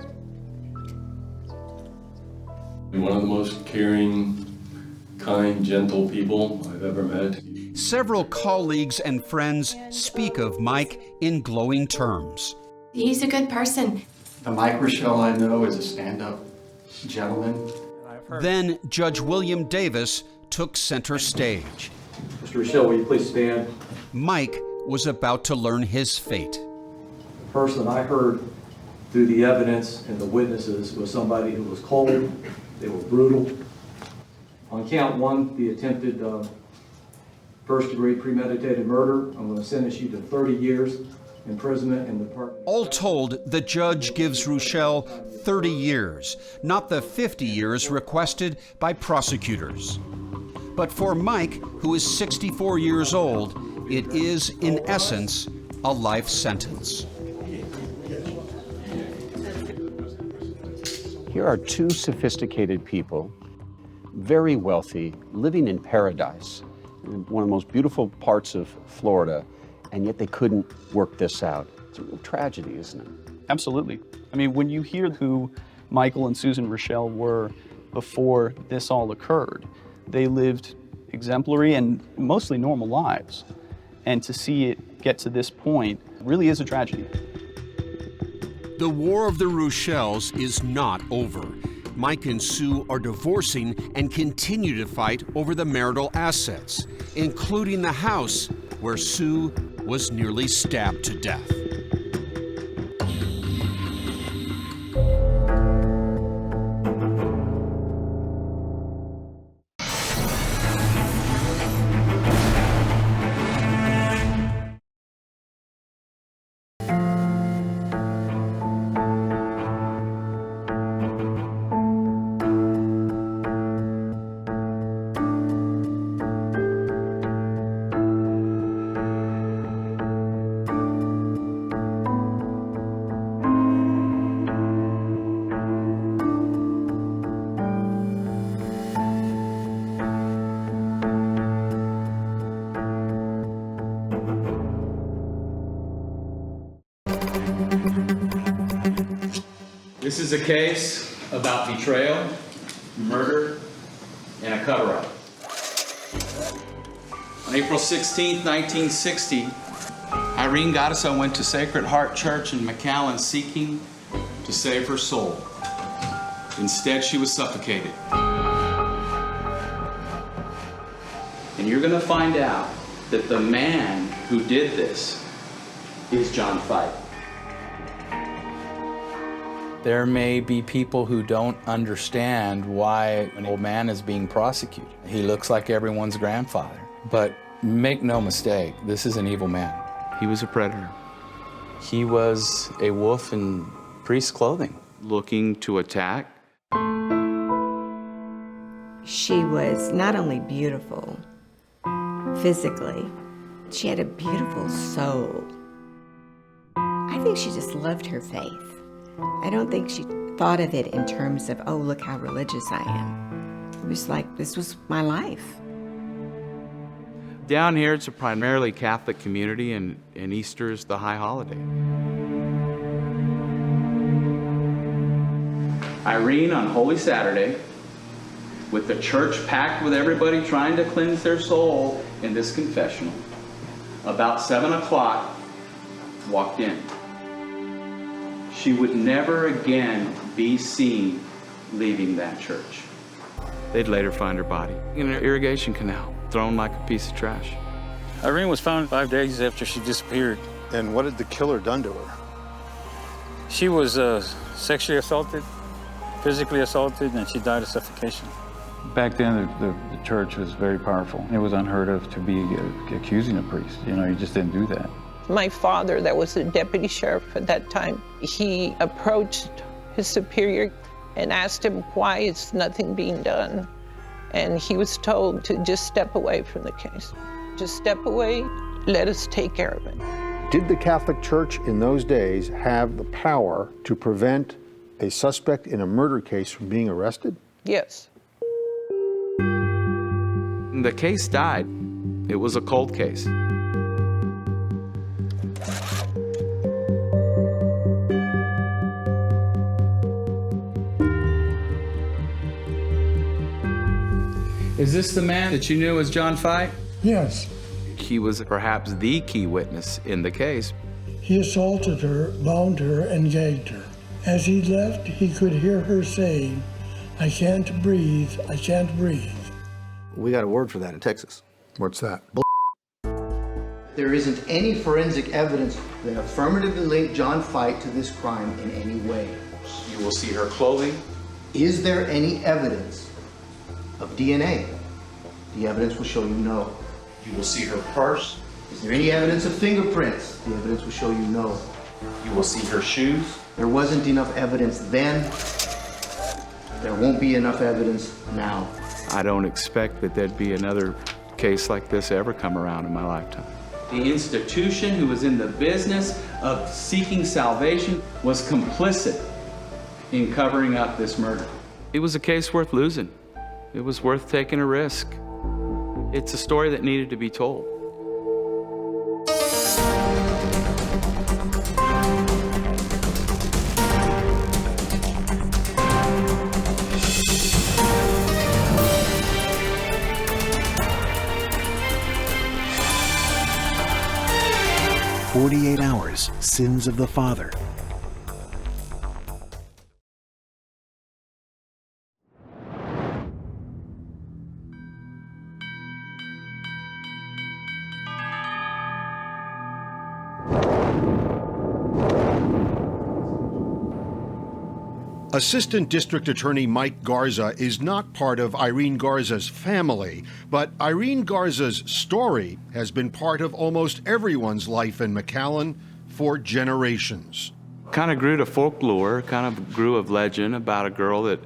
One of the most caring, kind, gentle people I've ever met.
Several colleagues and friends speak of Mike in glowing terms.
He's a good person.
The Mike Rochelle I know is a stand-up gentleman.
Then Judge William Davis took center stage.
Mr. Rochelle, will you please stand?
Mike was about to learn his fate.
The person I heard through the evidence and the witnesses was somebody who was cold, they were brutal. On count 1, the attempted first-degree premeditated murder, I'm going to sentence you to 30 years imprisonment in the department.
All told, the judge gives Rochelle 30 years, not the 50 years requested by prosecutors. But for Mike, who is 64 years old, it is, in essence, a life sentence.
Here are two sophisticated people, very wealthy, living in paradise, in one of the most beautiful parts of Florida, and yet they couldn't work this out. It's a real tragedy, isn't it?
Absolutely. I mean, when you hear who Michael and Susan Rochelle were before this all occurred, they lived exemplary and mostly normal lives. And to see it get to this point really is a tragedy.
The War of the Rochelles is not over. Mike and Sue are divorcing and continue to fight over the marital assets, including the house where Sue was nearly stabbed to death.
This is a case about betrayal, murder, and a cover-up. On April 16, 1960, Irene Garza went to Sacred Heart Church in McAllen seeking to save her soul. Instead, she was suffocated. And you're going to find out that the man who did this is John Fight.
There may be people who don't understand why an old man is being prosecuted. He looks like everyone's grandfather. But make no mistake, this is an evil man. He was a predator. He was a wolf in priest's clothing, looking to attack.
She was not only beautiful physically, she had a beautiful soul. I think she just loved her faith. I don't think she thought of it in terms of, oh, look how religious I am. It was like, this was my life.
Down here, it's a primarily Catholic community, and Easter is the high holiday.
Irene on Holy Saturday, with the church packed with everybody trying to cleanse their soul in this confessional, about 7 o'clock, walked in. She would never again be seen leaving that church.
They'd later find her body in an irrigation canal, thrown like a piece of trash.
Irene was found 5 days after she disappeared.
And what had the killer done to her?
She was sexually assaulted, physically assaulted, and she died of suffocation. Back then, the church was very powerful. It was unheard of to be accusing a priest. You know, you just didn't do that.
My father, that was the deputy sheriff at that time, he approached his superior and asked him why is nothing being done. And he was told to just step away from the case. Just step away, let us take care of it.
Did the Catholic Church in those days have the power to prevent a suspect in a murder case from being arrested?
Yes.
The case died. It was a cold case. Is this the man that you knew as John Fight?
Yes.
He was perhaps the key witness in the case.
He assaulted her, bound her, and gagged her. As he left, he could hear her saying, "I can't breathe, I can't breathe."
We got a word for that in Texas.
What's that?
There isn't any forensic evidence that affirmatively linked John Fight to this crime in any way.
You will see her clothing.
Is there any evidence of DNA? The evidence will show you no.
You will see her purse.
Is there any evidence of fingerprints? The evidence will show you no.
You will see her shoes.
There wasn't enough evidence then. There won't be enough evidence now.
I don't expect that there'd be another case like this ever come around in my lifetime.
The institution who was in the business of seeking salvation was complicit in covering up this murder.
It was a case worth losing. It was worth taking a risk. It's a story that needed to be told.
"48 Hours, Sins of the Father."
Assistant District Attorney Mike Garza is not part of Irene Garza's family, but Irene Garza's story has been part of almost everyone's life in McAllen for generations.
Kind of grew to folklore, kind of grew of legend about a girl that,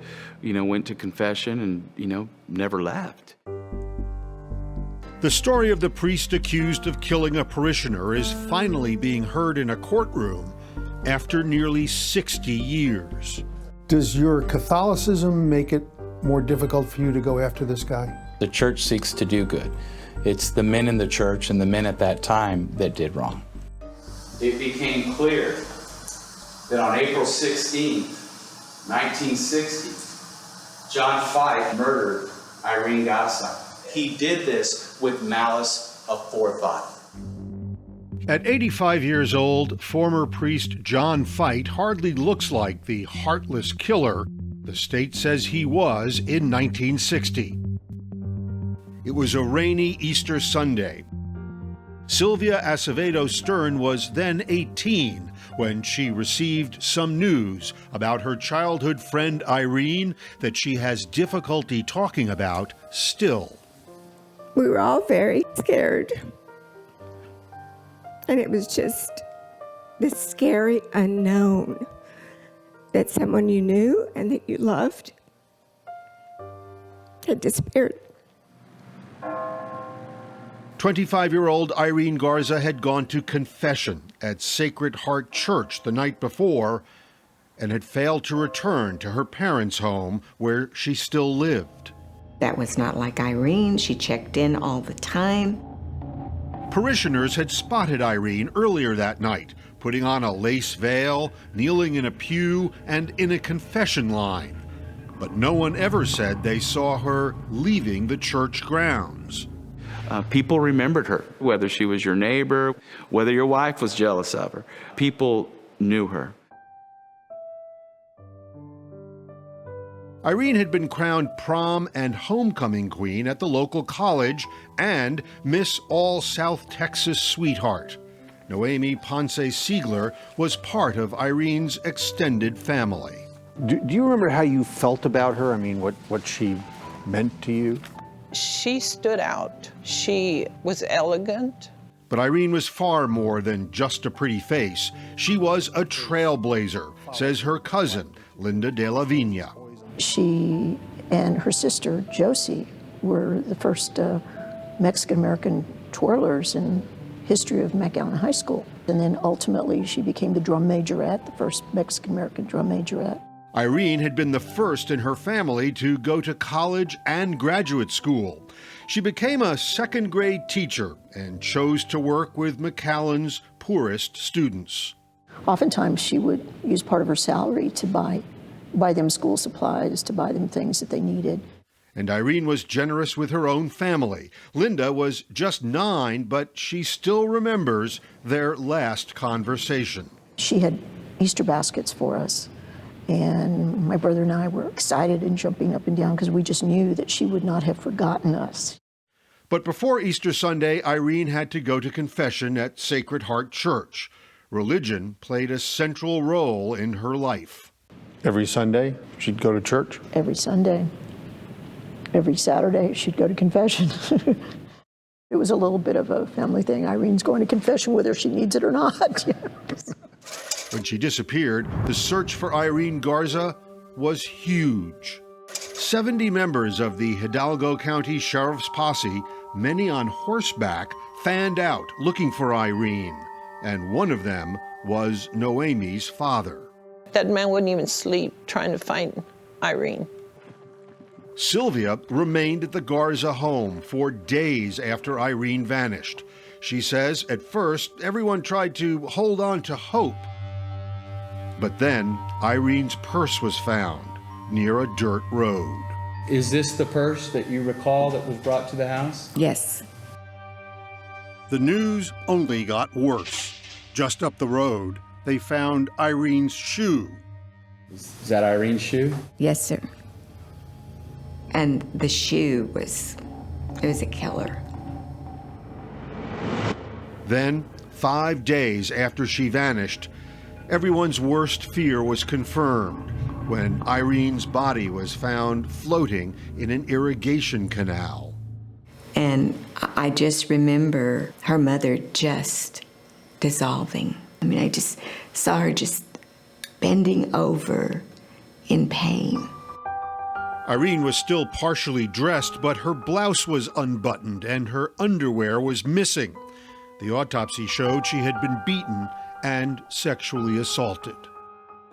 went to confession and, never left.
The story of the priest accused of killing a parishioner is finally being heard in a courtroom after nearly 60 years. Does your Catholicism make it more difficult for you to go after this guy?
The church seeks to do good. It's the men in the church and the men at that time that did wrong.
It became clear that on April 16, 1960, John Fife murdered Irene Garza. He did this with malice aforethought.
At 85 years old, former priest John Fife hardly looks like the heartless killer the state says he was in 1960. It was a rainy Easter Sunday. Sylvia Acevedo Stern was then 18 when she received some news about her childhood friend Irene that she has difficulty talking about still.
We were all very scared. And it was just this scary unknown that someone you knew and that you loved had disappeared.
25-year-old Irene Garza had gone to confession at Sacred Heart Church the night before and had failed to return to her parents' home where she still lived.
That was not like Irene. She checked in all the time.
Parishioners had spotted Irene earlier that night, putting on a lace veil, kneeling in a pew, and in a confession line. But no one ever said they saw her leaving the church grounds.
People remembered her, whether she was your neighbor, whether your wife was jealous of her. People knew her.
Irene had been crowned prom and homecoming queen at the local college and Miss All South Texas Sweetheart. Noemi Ponce Siegler was part of Irene's extended family. Do you remember how you felt about her? I mean, what she meant to you?
She stood out. She was elegant.
But Irene was far more than just a pretty face. She was a trailblazer, says her cousin, Linda de la Vigna.
She and her sister, Josie, were the first Mexican-American twirlers in history of McAllen High School. And then ultimately she became the drum majorette, the first Mexican-American drum majorette.
Irene had been the first in her family to go to college and graduate school. She became a second-grade teacher and chose to work with McAllen's poorest students.
Oftentimes she would use part of her salary to buy them school supplies, to buy them things that they needed.
And Irene was generous with her own family. Linda was just 9, but she still remembers their last conversation.
She had Easter baskets for us, and my brother and I were excited and jumping up and down because we just knew that she would not have forgotten us.
But before Easter Sunday, Irene had to go to confession at Sacred Heart Church. Religion played a central role in her life. Every Sunday, she'd go to church?
Every Sunday. Every Saturday, she'd go to confession. It was a little bit of a family thing. Irene's going to confession whether she needs it or not. When
she disappeared, the search for Irene Garza was huge. 70 members of the Hidalgo County Sheriff's Posse, many on horseback, fanned out looking for Irene, and one of them was Noemi's father.
That man wouldn't even sleep trying to find Irene.
Sylvia remained at the Garza home for days after Irene vanished. She says at first everyone tried to hold on to hope. But then Irene's purse was found near a dirt road.
Is this the purse that you recall that was brought to the house?
Yes.
The news only got worse. Just up the road, they found Irene's shoe.
Is that Irene's shoe?
Yes, sir. And the shoe was a killer.
Then, 5 days after she vanished, everyone's worst fear was confirmed when Irene's body was found floating in an irrigation canal.
And I just remember her mother just dissolving. I mean, I just saw her just bending over in pain.
Irene was still partially dressed, but her blouse was unbuttoned and her underwear was missing. The autopsy showed she had been beaten and sexually assaulted.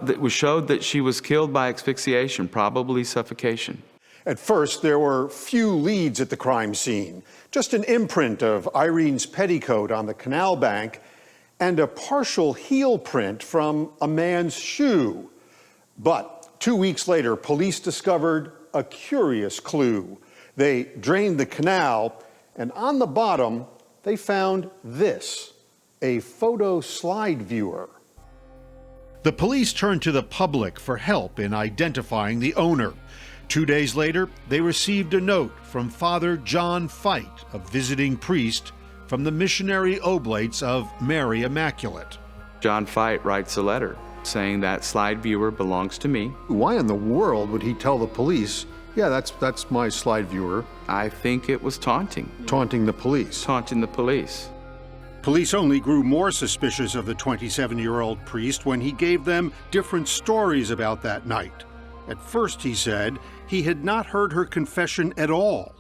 It showed that she was killed by asphyxiation, probably suffocation.
At first, there were few leads at the crime scene. Just an imprint of Irene's petticoat on the canal bank and a partial heel print from a man's shoe. But 2 weeks later, police discovered a curious clue. They drained the canal, and on the bottom, they found this, a photo slide viewer. The police turned to the public for help in identifying the owner. 2 days later, they received a note from Father John Fite, a visiting priest from the missionary oblates of Mary Immaculate.
John Fite writes a letter saying that slide viewer belongs to me.
Why in the world would he tell the police, yeah, that's my slide viewer?
I think it was taunting.
Taunting the police.
Taunting the police.
Police only grew more suspicious of the 27-year-old priest when he gave them different stories about that night. At first, he said, he had not heard her confession at all.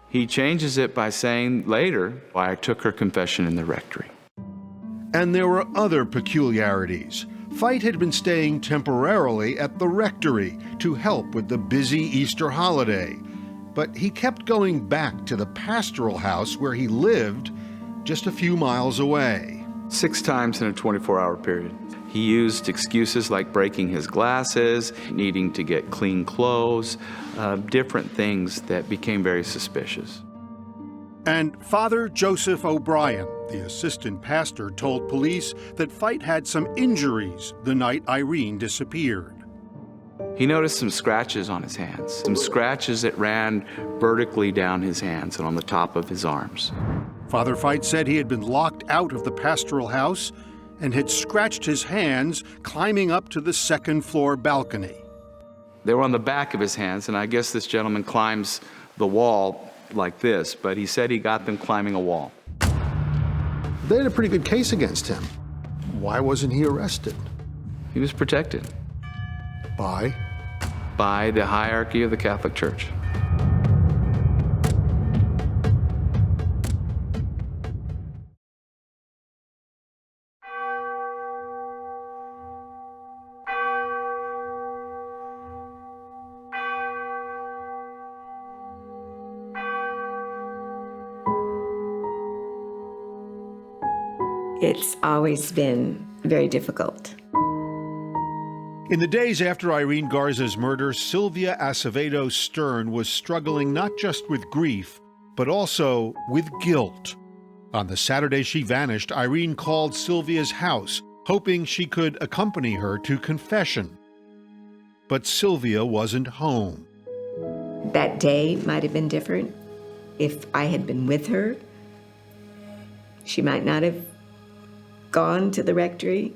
He changes it by saying later, why I took her confession in the rectory.
And there were other peculiarities. Fite had been staying temporarily at the rectory to help with the busy Easter holiday. But he kept going back to the pastoral house where he lived just a few miles away.
6 times in a 24-hour period. He used excuses like breaking his glasses, needing to get clean clothes, different things that became very suspicious.
And Father Joseph O'Brien, the assistant pastor, told police that Fite had some injuries the night Irene disappeared.
He noticed some scratches on his hands, some scratches that ran vertically down his hands and on the top of his arms.
Father Fite said he had been locked out of the pastoral house and had scratched his hands climbing up to the second-floor balcony.
They were on the back of his hands, and I guess this gentleman climbs the wall like this, but he said he got them climbing a wall.
They had a pretty good case against him. Why wasn't he arrested?
He was protected.
By?
By the hierarchy of the Catholic Church.
It's always been very difficult.
In the days after Irene Garza's murder, Sylvia Acevedo Stern was struggling not just with grief, but also with guilt. On the Saturday she vanished, Irene called Sylvia's house, hoping she could accompany her to confession. But Sylvia wasn't home.
That day might have been different. If I had been with her, she might not have gone to the rectory.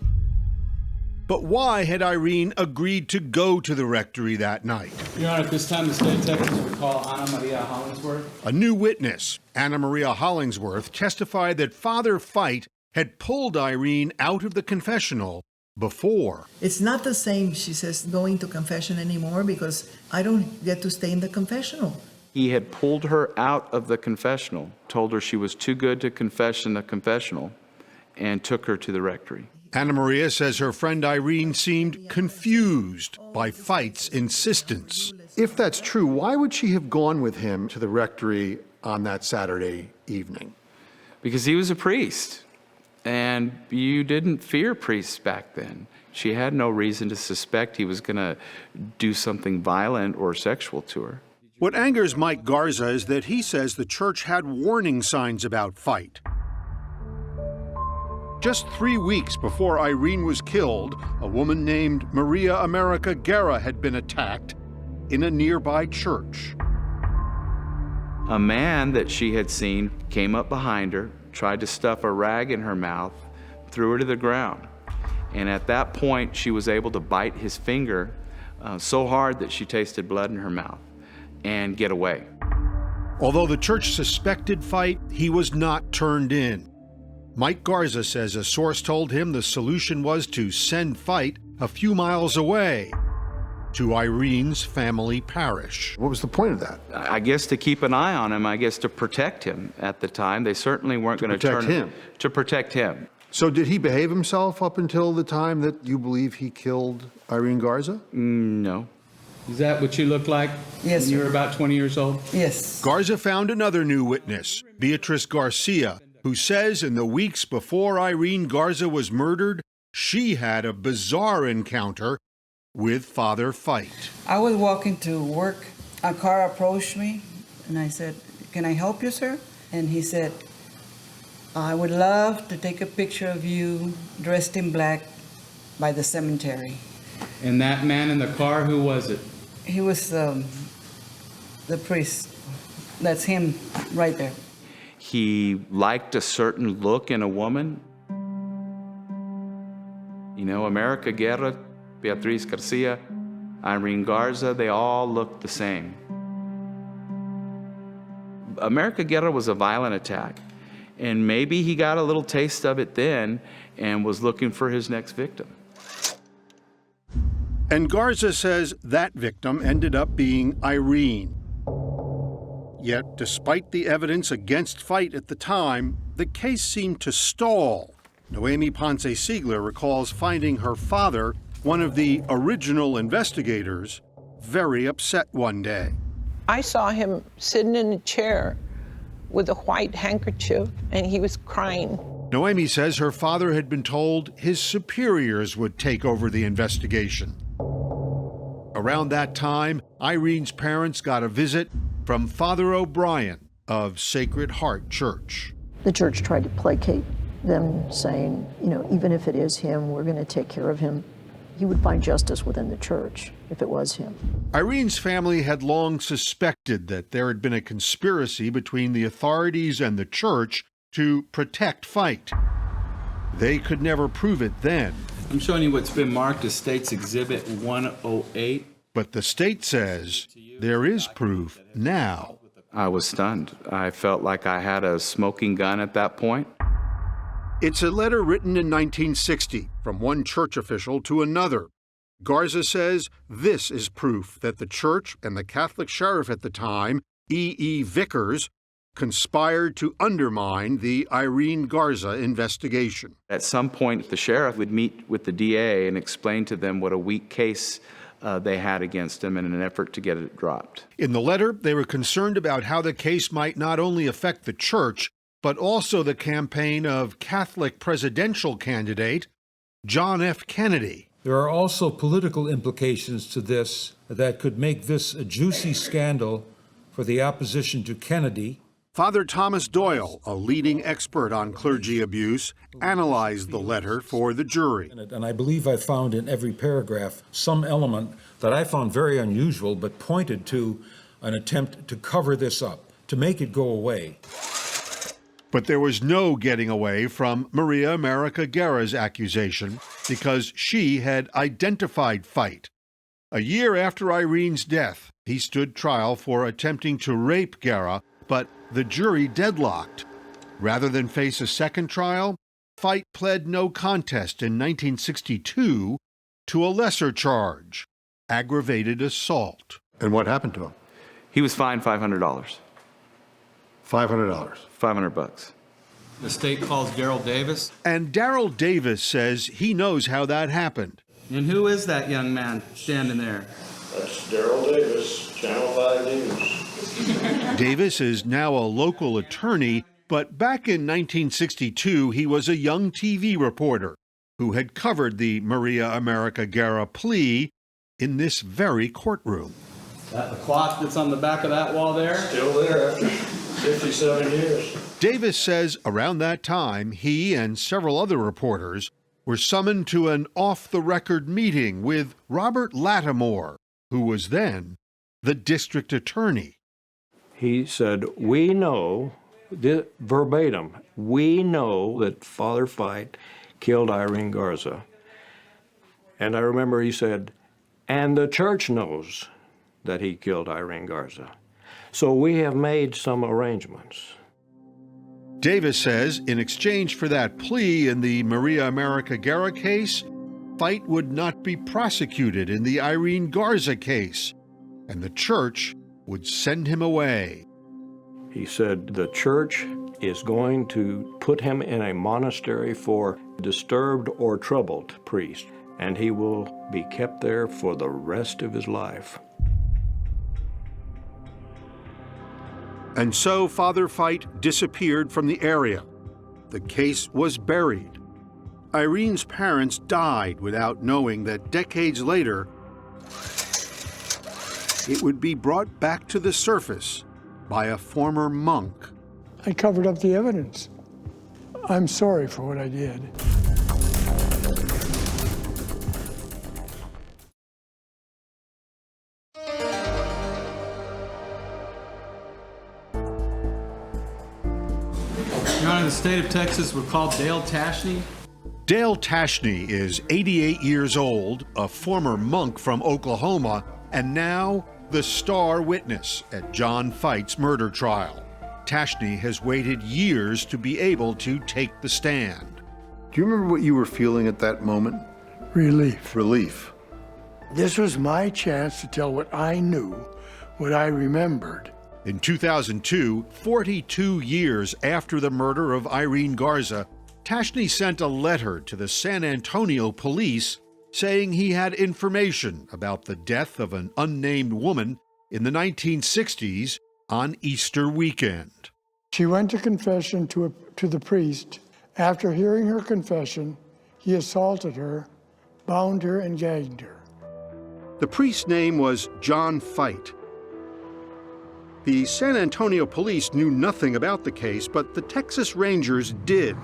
But why had Irene agreed to go to the rectory that night?
Your Honor, at this time, the state detectives would call Anna Maria Hollingsworth.
A new witness, Anna Maria Hollingsworth, testified that Father Fite had pulled Irene out of the confessional before.
It's not the same, she says, going to confession anymore because I don't get to stay in the confessional.
He had pulled her out of the confessional, told her she was too good to confess in the confessional, and took her to the rectory.
Anna Maria says her friend Irene seemed confused by Feit's insistence.
If that's true, why would she have gone with him to the rectory on that Saturday evening?
Because he was a priest, and you didn't fear priests back then. She had no reason to suspect he was going to do something violent or sexual to her.
What angers Mike Garza is that he says the church had warning signs about Feit. Just 3 weeks before Irene was killed, a woman named Maria America Guerra had been attacked in a nearby church.
A man that she had seen came up behind her, tried to stuff a rag in her mouth, threw her to the ground. And at that point, she was able to bite his finger so hard that she tasted blood in her mouth and get away.
Although the church suspected Feit, he was not turned in. Mike Garza says a source told him the solution was to send Feit a few miles away to Irene's family parish.
What was the point of that?
I guess to keep an eye on him, I guess to protect him at the time. They certainly weren't going to
protect him.
To protect him.
So did he behave himself up until the time that you believe he killed Irene Garza?
No.
Is that what you looked like
Yes,
when you
sir.
were about 20 years old?
Yes.
Garza found another new witness, Beatrice Garcia, who says in the weeks before Irene Garza was murdered, she had a bizarre encounter with Father Feit.
I was walking to work. A car approached me, and I said, "Can I help you, sir?" And he said, "I would love to take a picture of you dressed in black by the cemetery."
And that man in the car, who was it?
He was the priest. That's him right there.
He liked a certain look in a woman. You know, America Guerra, Beatriz Garcia, Irene Garza, they all looked the same. America Guerra was a violent attack, and maybe he got a little taste of it then and was looking for his next victim.
And Garza says that victim ended up being Irene. Yet, despite the evidence against Feit at the time, the case seemed to stall. Noemi Ponce Siegler recalls finding her father, one of the original investigators, very upset one day.
I saw him sitting in a chair with a white handkerchief, and he was crying.
Noemi says her father had been told his superiors would take over the investigation. Around that time, Irene's parents got a visit from Father O'Brien of Sacred Heart Church.
The church tried to placate them, saying, you know, even if it is him, we're going to take care of him. He would find justice within the church if it was him.
Irene's family had long suspected that there had been a conspiracy between the authorities and the church to protect Feit. They could never prove it then.
I'm showing you what's been marked as State's Exhibit 108.
But the state says there is proof now.
I was stunned. I felt like I had a smoking gun at that point.
It's a letter written in 1960 from one church official to another. Garza says this is proof that the church and the Catholic sheriff at the time, E.E. Vickers, conspired to undermine the Irene Garza investigation.
At some point, the sheriff would meet with the DA and explain to them what a weak case they had against him in an effort to get it dropped.
In the letter, they were concerned about how the case might not only affect the church, but also the campaign of Catholic presidential candidate John F. Kennedy.
There are also political implications to this that could make this a juicy scandal for the opposition to Kennedy.
Father Thomas Doyle, a leading expert on clergy abuse, analyzed the letter for the jury.
And I believe I found in every paragraph some element that I found very unusual, but pointed to an attempt to cover this up, to make it go away.
But there was no getting away from Maria America Guerra's accusation because she had identified Feit. A year after Irene's death, he stood trial for attempting to rape Guerra, but the jury deadlocked. Rather than face a second trial, Fight pled no contest in 1962 to a lesser charge, aggravated assault.
And what happened to him?
He was fined $500.
$500.
$500.
The state calls Daryl Davis.
And Daryl Davis says he knows how that happened.
And who is that young man standing there?
That's Daryl Davis, Channel 5 News.
Davis is now a local attorney, but back in 1962, he was a young TV reporter who had covered the Maria America Guerra plea in this very courtroom.
That the clock that's on the back of that wall there?
Still there after 57 years.
Davis says around that time, he and several other reporters were summoned to an off-the-record meeting with Robert Lattimore, who was then the district attorney.
He said, we know, verbatim, we know that Father Fight killed Irene Garza. And I remember he said, and the church knows that he killed Irene Garza. So we have made some arrangements.
Davis says in exchange for that plea in the Maria America Guerra case, Fight would not be prosecuted in the Irene Garza case, and the church would send him away.
He said the church is going to put him in a monastery for disturbed or troubled priests, and he will be kept there for the rest of his life.
And so Father Fight disappeared from the area. The case was buried. Irene's parents died without knowing that decades later, it would be brought back to the surface by a former monk.
I covered up the evidence. I'm sorry for what I did.
In the state of Texas, we're called Dale Tashney.
Dale Tashney is 88 years old, a former monk from Oklahoma, and now the star witness at John Fight's murder trial. Tashney has waited years to be able to take the stand.
Do you remember what you were feeling at that moment?
Relief.
Relief.
This was my chance to tell what I knew, what I remembered.
In 2002, 42 years after the murder of Irene Garza, Tashney sent a letter to the San Antonio police saying he had information about the death of an unnamed woman in the 1960s on Easter weekend.
She went to confession to the priest. After hearing her confession, he assaulted her, bound her, and gagged her.
The priest's name was John Fight. The San Antonio police knew nothing about the case, but the Texas Rangers did.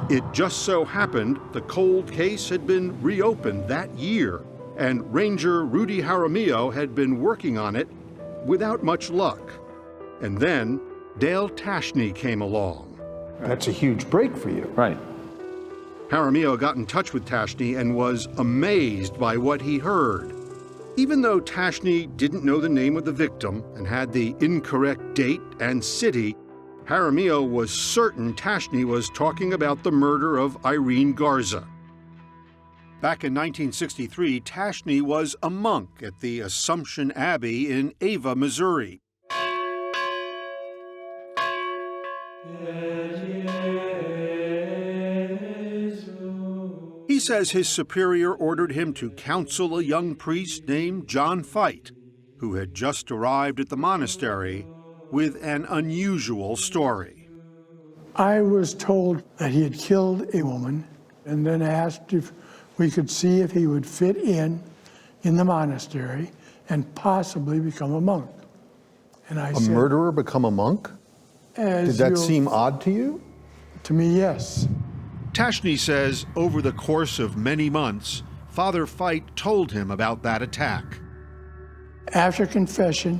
It just so happened the cold case had been reopened that year, and Ranger Rudy Jaramillo had been working on it without much luck. And then Dale Tashney came along.
That's a huge break for you.
Right.
Jaramillo got in touch with Tashney and was amazed by what he heard. Even though Tashney didn't know the name of the victim and had the incorrect date and city, Jaramillo was certain Tashney was talking about the murder of Irene Garza. Back in 1963, Tashney was a monk at the Assumption Abbey in Ava, Missouri. He says his superior ordered him to counsel a young priest named John Fight, who had just arrived at the monastery with an unusual story.
I was told that he had killed a woman and then asked if we could see if he would fit in the monastery and possibly become a monk. And I said,
murderer become a monk? Did that seem odd to you?
To me, yes.
Tashney says over the course of many months, Father Fight told him about that attack.
After confession,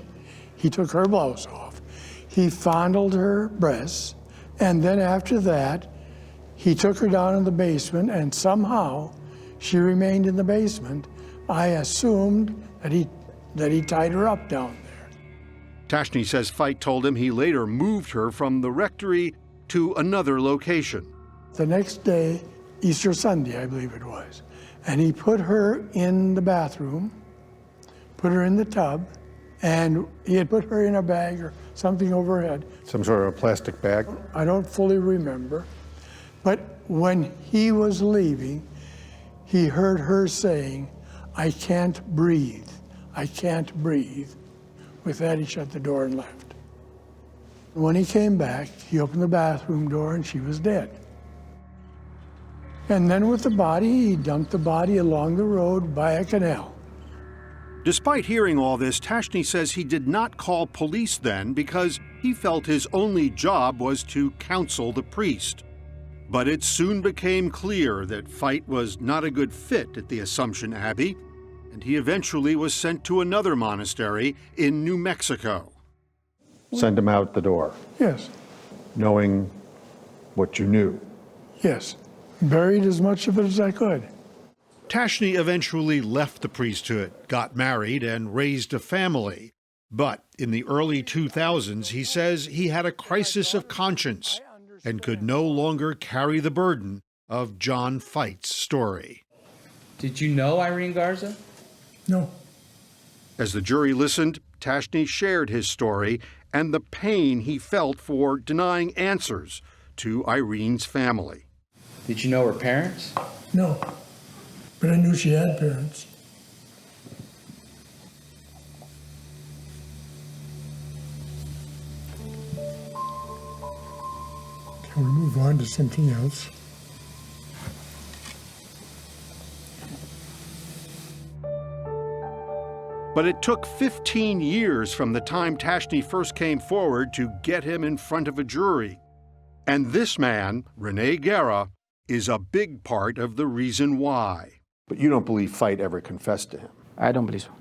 he took her blouse off. He fondled her breasts, and then after that, he took her down in the basement, and somehow she remained in the basement. I assumed that he tied her up down there.
Tashney says Fight told him he later moved her from the rectory to another location.
The next day, Easter Sunday, I believe it was, and he put her in the bathroom, put her in the tub, and he had put her in a bag or something over her head.
Some sort of a plastic bag?
I don't fully remember. But when he was leaving, he heard her saying, "I can't breathe. I can't breathe." With that, he shut the door and left. When he came back, he opened the bathroom door and she was dead. And then with the body, he dumped the body along the road by a canal.
Despite hearing all this, Tashney says he did not call police then because he felt his only job was to counsel the priest. But it soon became clear that Fite was not a good fit at the Assumption Abbey, and he eventually was sent to another monastery in New Mexico.
Send him out the door,
Yes,
knowing what you knew.
yes. Buried as much of it as I could.
Tashney eventually left the priesthood, got married, and raised a family. But in the early 2000s, he says he had a crisis of conscience and could no longer carry the burden of John Fite's story.
Did you know Irene Garza?
No.
As the jury listened, Tashney shared his story and the pain he felt for denying answers to Irene's family.
Did you know her parents?
No. But I knew she had parents. Can we move on to something else?
But it took 15 years from the time Tashney first came forward to get him in front of a jury. And this man, Irene Garza, is a big part of the reason why.
But you don't believe Fite ever confessed to him?
I don't believe so.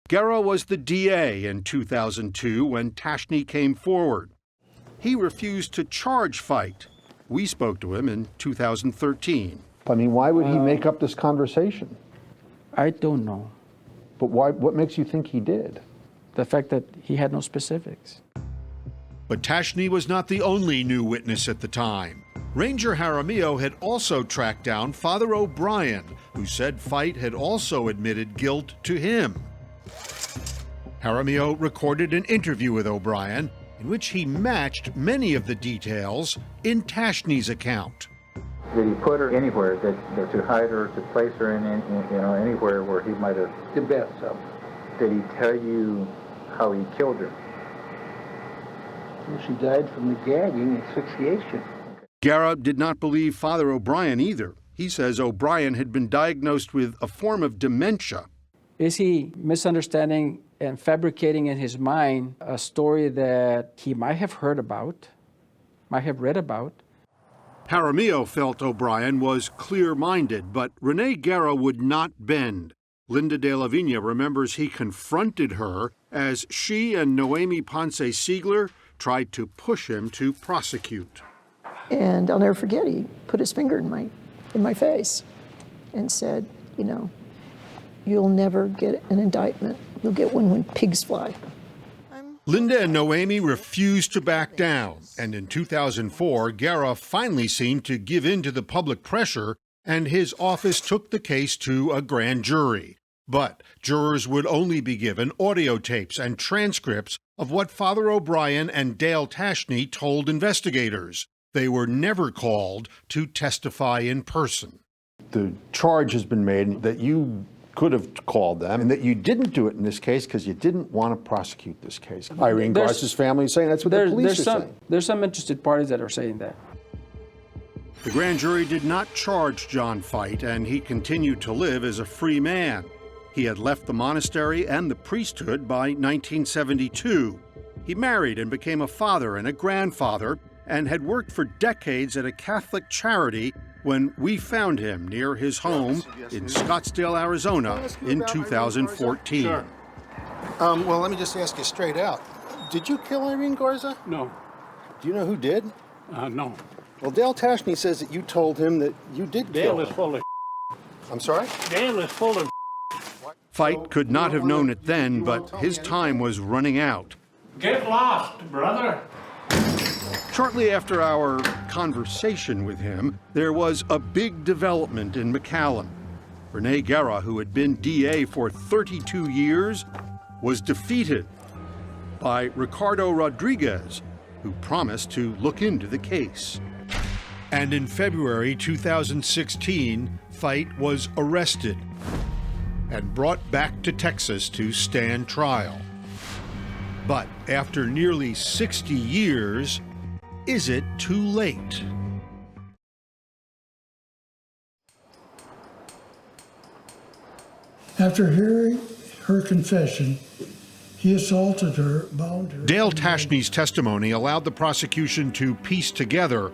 Garza was the DA in 2002 when Tashney came forward. He refused to charge Fite. We spoke to him in 2013.
I mean, why would he make up this conversation?
I don't know.
But why? What makes you think he did?
The fact that he had no specifics.
But Tashney was not the only new witness at the time. Ranger Jaramillo had also tracked down Father O'Brien, who said Fite had also admitted guilt to him. Jaramillo recorded an interview with O'Brien in which he matched many of the details in Tashney's account.
Did he put her anywhere to hide her, to place her in anywhere where he might have?
You bet so.
Did he tell you how he killed her?
Well, she died from the gagging asphyxiation.
Garza did not believe Father O'Brien either. He says O'Brien had been diagnosed with a form of dementia.
Is he misunderstanding and fabricating in his mind a story that he might have heard about, might have read about?
Jaramillo felt O'Brien was clear-minded, but Irene Garza would not bend. Linda de la Vigna remembers he confronted her as she and Noemi Ponce Siegler tried to push him to prosecute.
And I'll never forget, he put his finger in my face and said, you know, you'll never get an indictment. You'll get one when pigs fly.
Linda and Noemi refused to back down, and in 2004, Garza finally seemed to give in to the public pressure, and his office took the case to a grand jury. But jurors would only be given audio tapes and transcripts of what Father O'Brien and Dale Tashney told investigators. They were never called to testify in person.
The charge has been made that you could have called them and that you didn't do it in this case because you didn't want to prosecute this case. Irene Garza's family is saying that's what the police are saying.
There's some interested parties that are saying that.
The grand jury did not charge John Fite, and he continued to live as a free man. He had left the monastery and the priesthood by 1972. He married and became a father and a grandfather, and had worked for decades at a Catholic charity when we found him near his home in Scottsdale, Arizona in 2014.
Sure. Well, let me just ask you straight out. Did you kill Irene Garza?
No.
Do you know who did?
No.
Well, Dale Tashney says that you told him that you did kill
Dale is
her.
full of
I'm sorry?
Dale is full of
Fite could not have known it then, but his time was running out.
Get lost, brother.
Shortly after our conversation with him, there was a big development in McAllen. Irene Garza, who had been DA for 32 years, was defeated by Ricardo Rodriguez, who promised to look into the case. And in February 2016, Fite was arrested and brought back to Texas to stand trial. But after nearly 60 years, is it too late?
After hearing her confession, he assaulted her, bound her.
Dale Tashney's testimony allowed the prosecution to piece together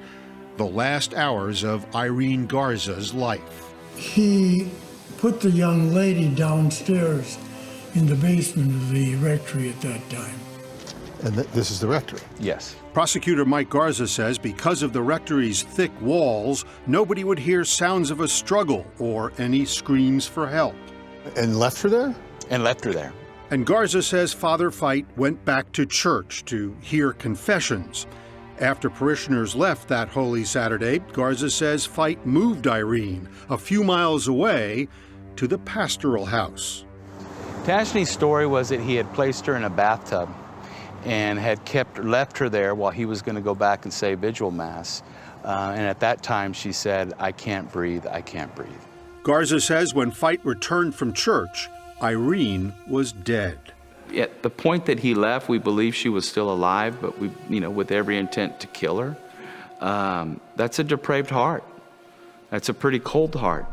the last hours of Irene Garza's life.
He put the young lady downstairs in the basement of the rectory at that time.
And this is the rectory?
Yes.
Prosecutor Mike Garza says because of the rectory's thick walls, nobody would hear sounds of a struggle or any screams for help.
And left her there?
And left her there.
And Garza says Father Fite went back to church to hear confessions. After parishioners left that Holy Saturday, Garza says Fite moved Irene a few miles away to the pastoral house.
Tashney's story was that he had placed her in a bathtub and had left her there while he was going to go back and say vigil mass. And at that time she said, "I can't breathe, I can't breathe."
Garza says when Fite returned from church, Irene was dead.
At the point that he left, we believe she was still alive, but with every intent to kill her. That's a depraved heart. That's a pretty cold heart.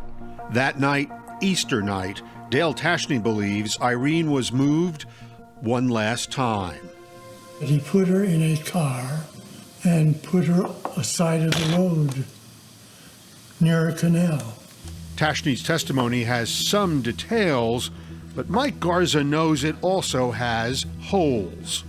That night, Easter night, Dale Tashney believes Irene was moved one last time.
He put her in a car and put her aside of the road near a canal.
Tashney's testimony has some details, but Mike Garza knows it also has holes.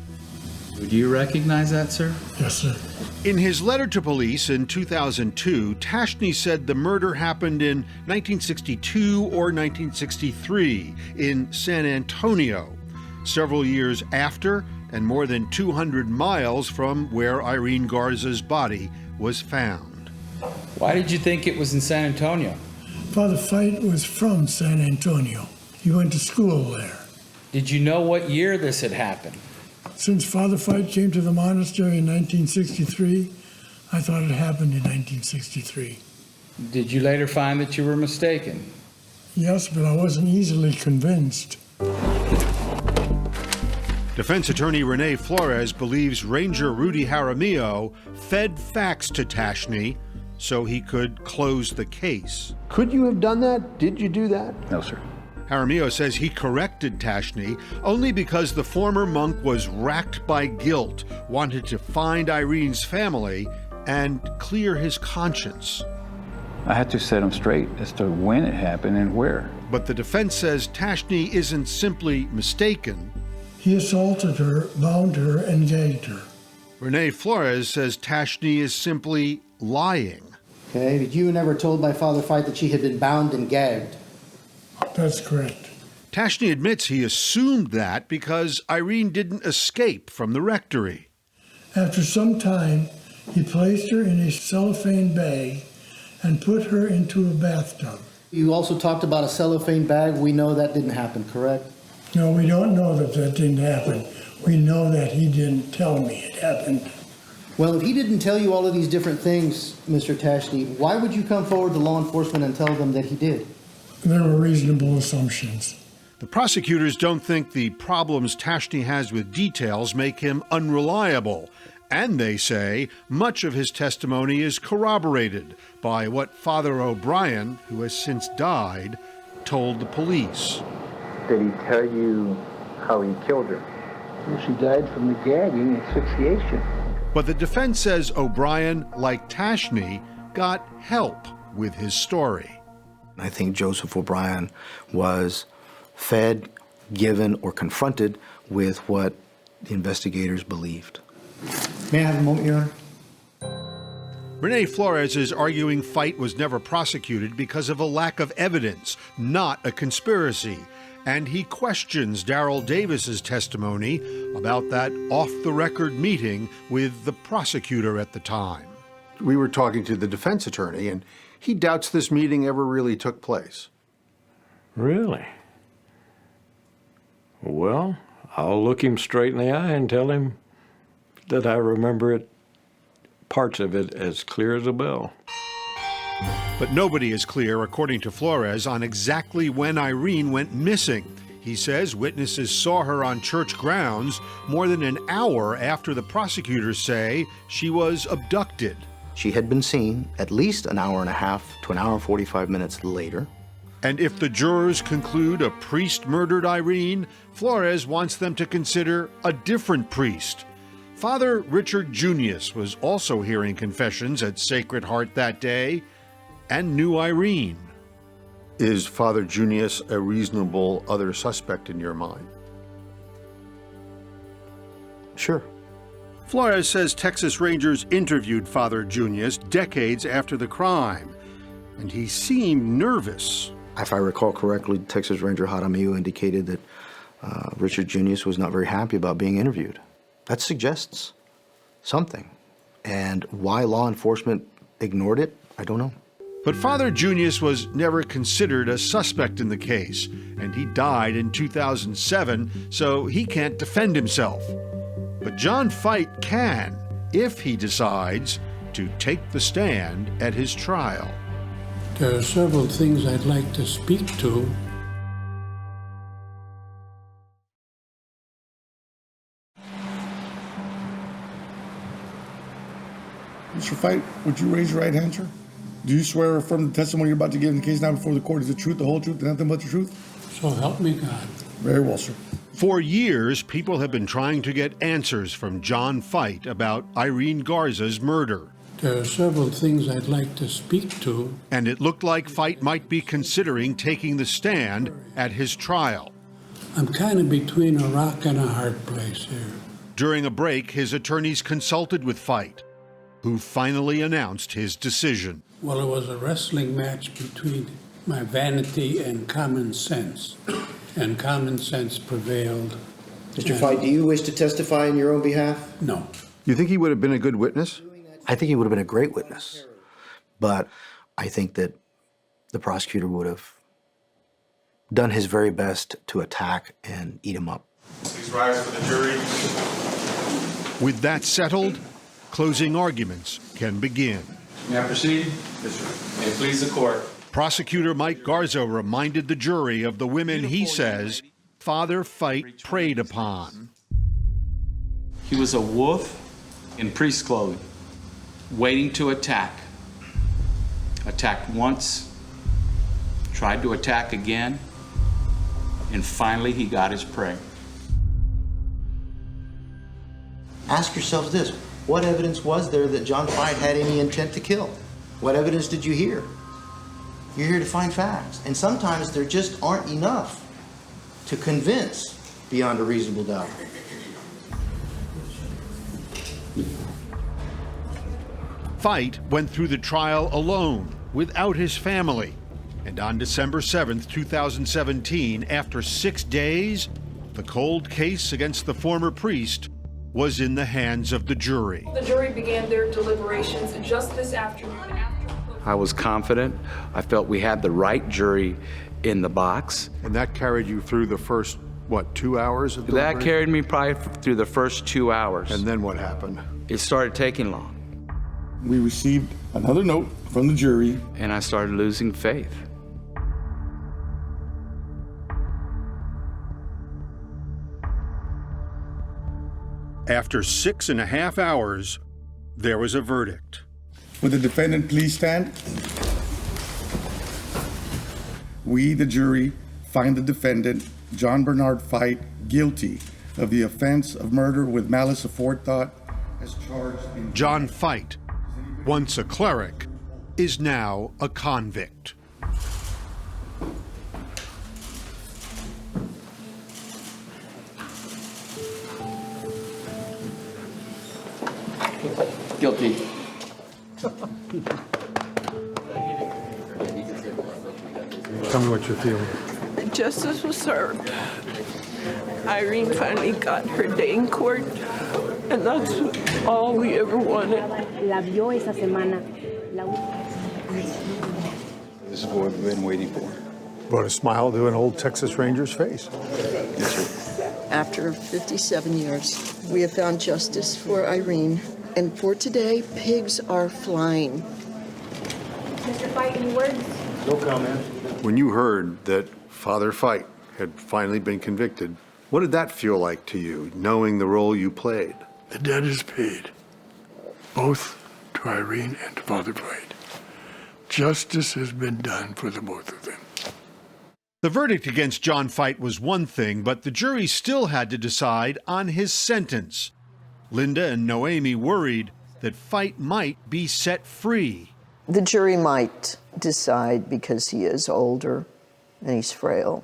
Would you recognize that, sir?
Yes, sir.
In his letter to police in 2002, Tashney said the murder happened in 1962 or 1963 in San Antonio, several years after and more than 200 miles from where Irene Garza's body was found.
Why did you think it was in San Antonio?
Father Fite was from San Antonio. He went to school there.
Did you know what year this had happened?
Since Father Fite came to the monastery in 1963, I thought it happened in 1963.
Did you later find that you were mistaken?
Yes, but I wasn't easily convinced.
Defense attorney Renee Flores believes Ranger Rudy Jaramillo fed facts to Tashney so he could close the case.
Could you have done that? Did you do that?
No, sir.
Jaramillo says he corrected Tashney only because the former monk was racked by guilt, wanted to find Irene's family, and clear his conscience.
I had to set him straight as to when it happened and where.
But the defense says Tashney isn't simply mistaken.
He assaulted her, bound her, and gagged her.
Renee Flores says Tashney is simply lying.
Okay, but you were never told by Father Fite that she had been bound and gagged.
That's correct.
Tashney admits he assumed that because Irene didn't escape from the rectory.
After some time, he placed her in a cellophane bag and put her into a bathtub.
You also talked about a cellophane bag. We know that didn't happen, correct?
No, we don't know that didn't happen. We know that he didn't tell me it happened.
Well, if he didn't tell you all of these different things, Mr. Tashney, why would you come forward to law enforcement and tell them that he did?
There were reasonable assumptions.
The prosecutors don't think the problems Tashney has with details make him unreliable, and they say much of his testimony is corroborated by what Father O'Brien, who has since died, told the police.
Did he tell you how he killed her?
Well, she died from the gagging, asphyxiation.
But the defense says O'Brien, like Tashney, got help with his story.
I think Joseph O'Brien was fed, given, or confronted with what the investigators believed.
May I have a moment, Your Honor?
Renee Flores is arguing Fite was never prosecuted because of a lack of evidence, not a conspiracy, and he questions Darrell Davis's testimony about that off-the-record meeting with the prosecutor at the time.
We were talking to the defense attorney, and he doubts this meeting ever really took place.
Really? Well, I'll look him straight in the eye and tell him that I remember it, parts of it, as clear as a bell.
But nobody is clear, according to Flores, on exactly when Irene went missing. He says witnesses saw her on church grounds more than an hour after the prosecutors say she was abducted.
She had been seen at least an hour and a half to an hour and 45 minutes later.
And if the jurors conclude a priest murdered Irene, Flores wants them to consider a different priest. Father Richard Junius was also hearing confessions at Sacred Heart that day and knew Irene.
Is Father Junius a reasonable other suspect in your mind?
Sure.
Flores says Texas Rangers interviewed Father Junius decades after the crime, and he seemed nervous.
If I recall correctly, Texas Ranger Jaramillo indicated that Richard Junius was not very happy about being interviewed. That suggests something. And why law enforcement ignored it, I don't know.
But Father Junius was never considered a suspect in the case, and he died in 2007, so he can't defend himself. But John Fite can, if he decides to take the stand at his trial.
There are several things I'd like to speak to.
Mr. Fite, would you raise your right hand, sir? Do you swear or affirm the testimony you're about to give in the case now before the court is the truth, the whole truth, and nothing but the truth?
So help me God.
Very well, sir.
For years, people have been trying to get answers from John Fite about Irene Garza's murder.
There are several things I'd like to speak to.
And it looked like Fite might be considering taking the stand at his trial.
I'm kind of between a rock and a hard place here.
During a break, his attorneys consulted with Fite, who finally announced his decision.
Well, it was a wrestling match between my vanity and common sense, and common sense prevailed.
Mr. Fite, do you wish to testify in your own behalf?
No.
You think he would have been a good witness?
I think he would have been a great witness, but I think that the prosecutor would have done his very best to attack and eat him up.
Please rise for the jury.
With that settled, closing arguments can begin.
May I proceed? Yes, sir. May it please the court.
Prosecutor Mike Garza reminded the jury of the women he says Father Fite preyed upon.
He was a wolf in priest's clothing, waiting to attack. Attacked once, tried to attack again, and finally he got his prey.
Ask yourselves this. What evidence was there that John Fite had any intent to kill? What evidence did you hear? You're here to find facts. And sometimes there just aren't enough to convince beyond a reasonable doubt.
Fite went through the trial alone, without his family. And on December 7th, 2017, after 6 days, the cold case against the former priest was in the hands of the jury.
The jury began their deliberations just this afternoon.
I was confident. I felt we had the right jury in the box.
And that carried you through the first, what, 2 hours of
deliberation? That carried me probably through the first 2 hours.
And then what happened?
It started taking long.
We received another note from the jury.
And I started losing faith.
After 6.5 hours, there was a verdict.
Would the defendant please stand? We, the jury, find the defendant, John Bernard Fite, guilty of the offense of murder with malice aforethought as charged in...
John Fite, once a cleric, is now a convict.
Guilty.
Tell me what you're feeling.
Justice was served. Irene finally got her day in court, and that's all we ever wanted.
La vio esa semana.
This is what we've been waiting for.
Brought a smile to an old Texas Ranger's face.
Yes, sir.
After 57 years, we have found justice for Irene. And for today, pigs are flying.
Mr. Fight, any words?
No comment. When you heard that Father Fight had finally been convicted, what did that feel like to you, knowing the role you played?
The debt is paid, both to Irene and to Father Fight. Justice has been done for the both of them.
The verdict against John Fight was one thing, but the jury still had to decide on his sentence. Linda and Noemi worried that Fight might be set free.
The jury might decide, because he is older and he's frail,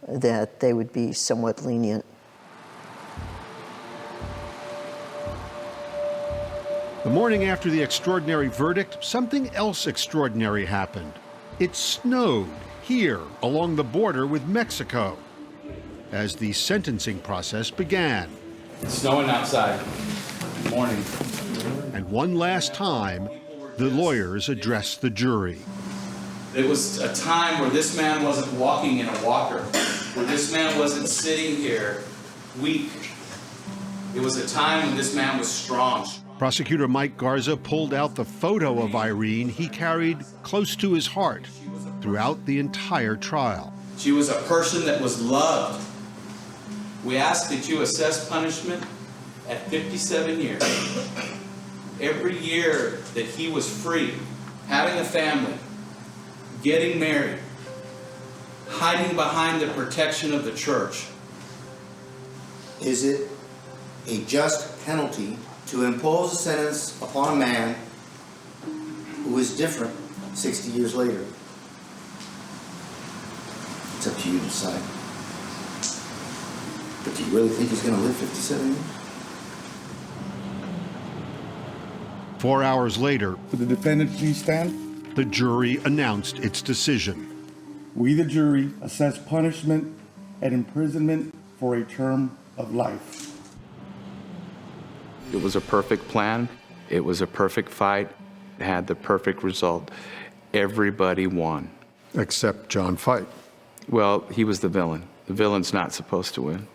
that they would be somewhat lenient.
The morning after the extraordinary verdict, something else extraordinary happened. It snowed here along the border with Mexico as the sentencing process began.
It's snowing outside. Good morning.
And one last time, the lawyers addressed the jury.
It was a time where this man wasn't walking in a walker, where this man wasn't sitting here weak. It was a time when this man was strong.
Prosecutor Mike Garza pulled out the photo of Irene he carried close to his heart throughout the entire trial.
She was a person that was loved. We ask that you assess punishment at 57 years. Every year that he was free, having a family, getting married, hiding behind the protection of the church.
Is it a just penalty to impose a sentence upon a man who is different 60 years later? It's up to you to decide. But do you really think he's going to live 57 years?
4 hours later,
Would the defendant please stand?
the jury announced its decision.
We, the jury, assess punishment and imprisonment for a term of life.
It was a perfect plan. It was a perfect fight. It had the perfect result. Everybody won.
Except John Fight.
Well, he was the villain. The villain's not supposed to win.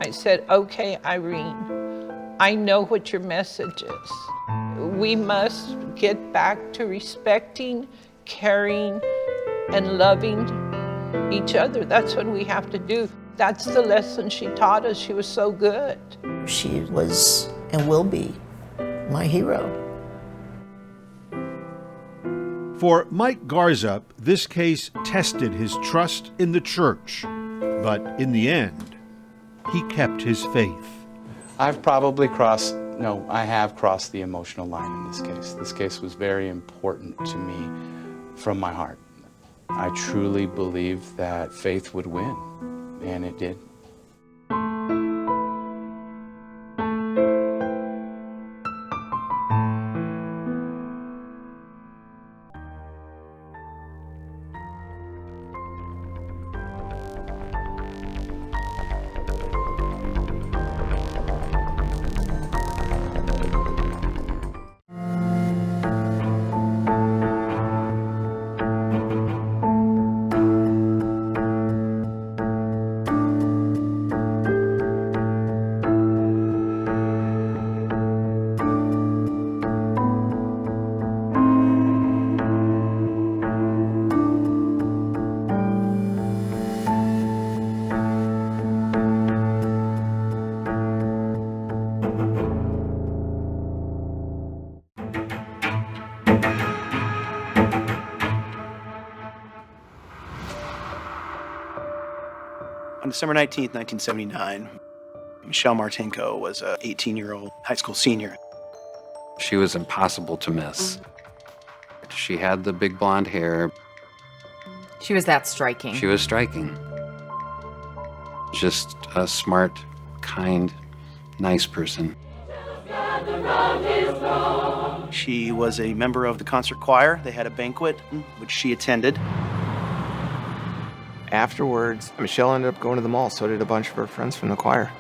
I said, okay, Irene, I know what your message is. We must get back to respecting, caring, and loving each other. That's what we have to do. That's the lesson she taught us. She was so good.
She was and will be my hero.
For Mike Garza, this case tested his trust in the church, but in the end, he kept his faith.
I have crossed the emotional line in this case. This case was very important to me from my heart. I truly believed that faith would win, and it did.
On December 19th, 1979, Michelle Martinko was an 18-year-old high school senior.
She was impossible to miss. She had the big blonde hair.
She was that striking.
She was striking. Just a smart, kind, nice person.
She was a member of the concert choir. They had a banquet, which she attended.
Afterwards, Michelle ended up going to the mall. So did a bunch of her friends from the choir.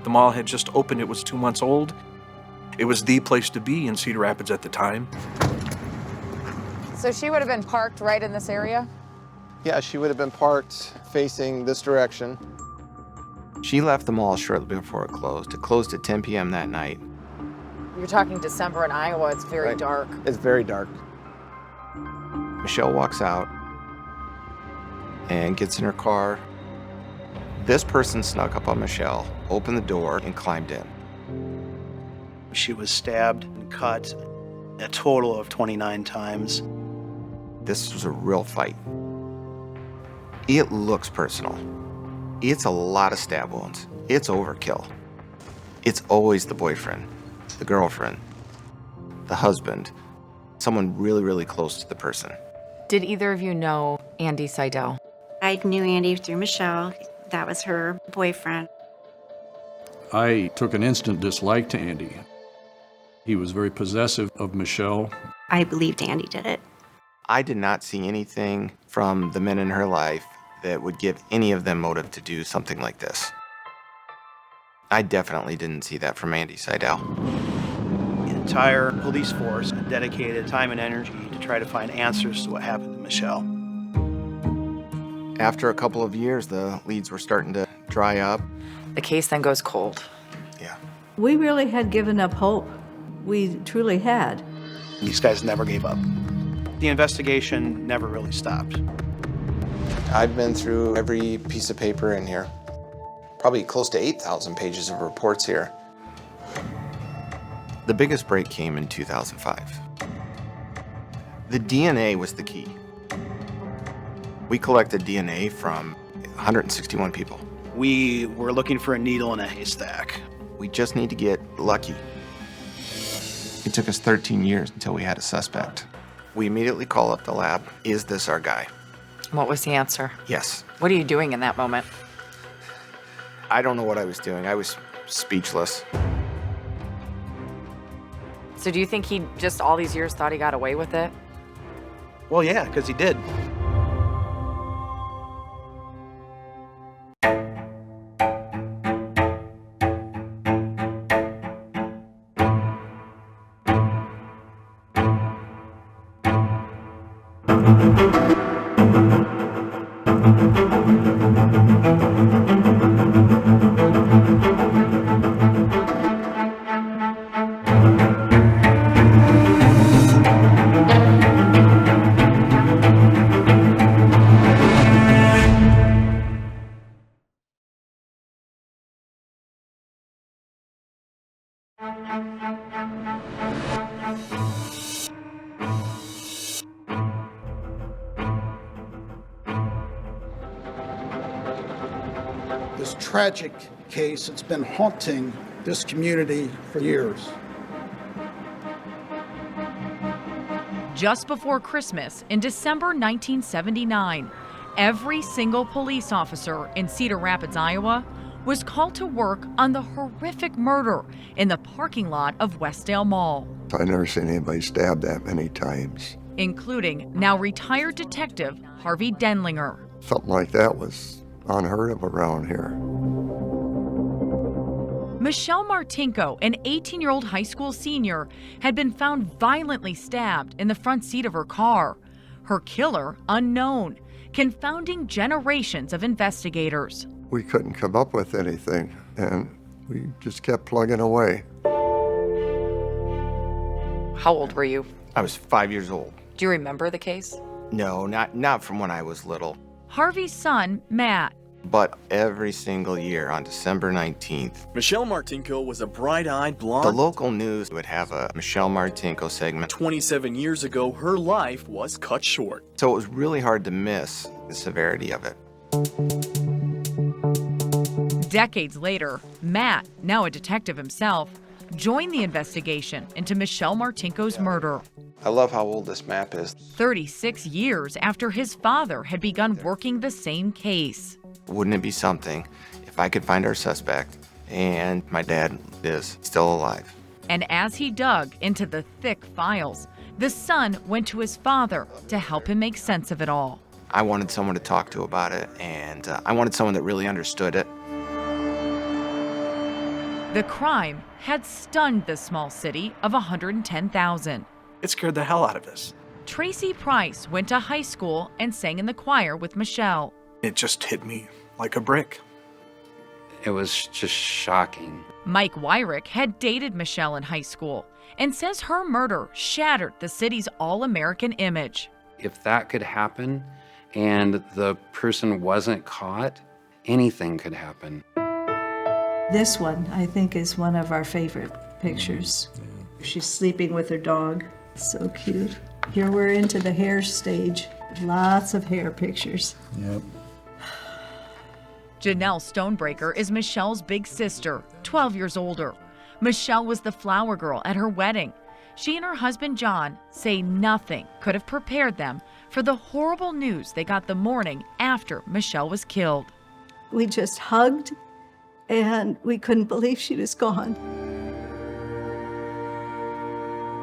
The mall had just opened. It was 2 months old. It was the place to be in Cedar Rapids at the time.
So she would have been parked right in this area?
Yeah, she would have been parked facing this direction. She left the mall shortly before it closed. It closed at 10 p.m. that night.
You're talking December in Iowa. It's very dark.
It's very dark. Michelle walks out and gets in her car. This person snuck up on Michelle, opened the door, and climbed in.
She was stabbed and cut a total of 29 times.
This was a real fight. It looks personal. It's a lot of stab wounds. It's overkill. It's always the boyfriend, the girlfriend, the husband, someone really, really close to the person.
Did either of you know Andy Seidel?
I knew Andy through Michelle. That was her boyfriend.
I took an instant dislike to Andy. He was very possessive of Michelle.
I believed Andy did it.
I did not see anything from the men in her life that would give any of them motive to do something like this. I definitely didn't see that from Andy Seidel.
The entire police force dedicated time and energy to try to find answers to what happened to Michelle.
After a couple of years, the leads were starting to dry up.
The case then goes cold.
We really had given up hope. We truly had.
These guys never gave up. The investigation never really stopped.
I've been through every piece of paper in here. Probably close to 8,000 pages of reports here. The biggest break came in 2005. The DNA was the key. We collected DNA from 161 people.
We were looking for a needle in a haystack.
We just need to get lucky. It took us 13 years until we had a suspect. We immediately call up the lab. Is this our guy?
What was the answer?
Yes.
What are you doing in that moment?
I don't know what I was doing. I was speechless.
So do you think he just all these years thought he got away with it?
Well, yeah, because he did.
This tragic case, it's been haunting this community for years.
Just before Christmas in December 1979, every single police officer in Cedar Rapids, Iowa, was called to work on the horrific murder in the parking lot of Westdale Mall,
I've never seen anybody stabbed that many times.
including now retired detective Harvey Denlinger.
Something like that was unheard of around here.
Michelle Martinko, an 18-year-old high school senior, had been found violently stabbed in the front seat of her car. Her killer, unknown, confounding generations of investigators.
We couldn't come up with anything, and we just kept plugging away.
How old were you?
I was 5 years old.
Do you remember the case?
No, not from when I was little.
Harvey's son, Matt.
But every single year on December 19th,
Michelle Martinko was a bright-eyed blonde.
the local news would have a Michelle Martinko segment.
27 years ago, her life was cut short.
So it was really hard to miss the severity of it.
Decades later, Matt, now a detective himself, joined the investigation into Michelle Martinko's murder.
I love how old this map is.
36 years after his father had begun working the same case.
Wouldn't it be something if I could find our suspect and my dad is still alive?
And as he dug into the thick files, the son went to his father to help him make sense of it all.
I wanted someone to talk to about it, and I wanted someone that really understood it.
The crime had stunned the small city of 110,000.
It scared the hell out of us.
Tracy Price went to high school and sang in the choir with Michelle.
It just hit me like a brick.
It was just shocking.
Mike Wyrick had dated Michelle in high school and says her murder shattered the city's all-American image.
If that could happen and the person wasn't caught, anything could happen.
This one, I think, is one of our favorite pictures. She's sleeping with her dog. So cute. Here we're into the hair stage. Lots of hair pictures.
Yep.
Janelle Stonebreaker is Michelle's big sister, 12 years older. Michelle was the flower girl at her wedding. She and her husband, John, say nothing could have prepared them for the horrible news they got the morning after Michelle was killed.
We just hugged, and we couldn't believe she was gone.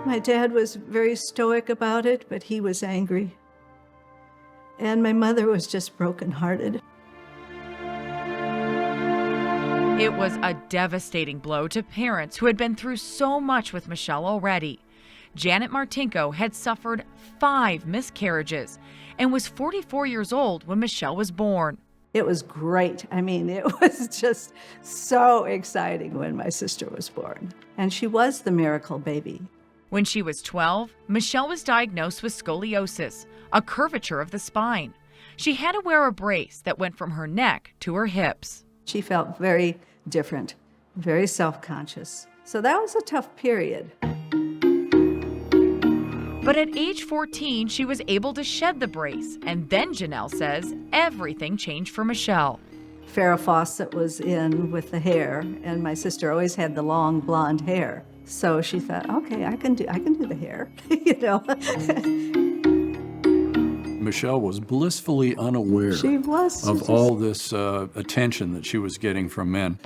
My dad was very stoic about it, but he was angry. And my mother was just brokenhearted.
It was a devastating blow to parents who had been through so much with Michelle already. Janet Martinko had suffered 5 miscarriages and was 44 years old when Michelle was born.
It was great. I mean, it was just so exciting when my sister was born. And she was the miracle baby.
When she was 12, Michelle was diagnosed with scoliosis, a curvature of the spine. She had to wear a brace that went from her neck to her hips.
She felt very different, very self-conscious. So that was a tough period.
But at age 14, she was able to shed the brace. And then Janelle says everything changed for Michelle.
Farrah Fawcett was in with the hair, and my sister always had the long blonde hair. So she thought, okay, I can do the hair, you know.
Michelle was blissfully unaware
She was.
of all this attention that she was getting from men.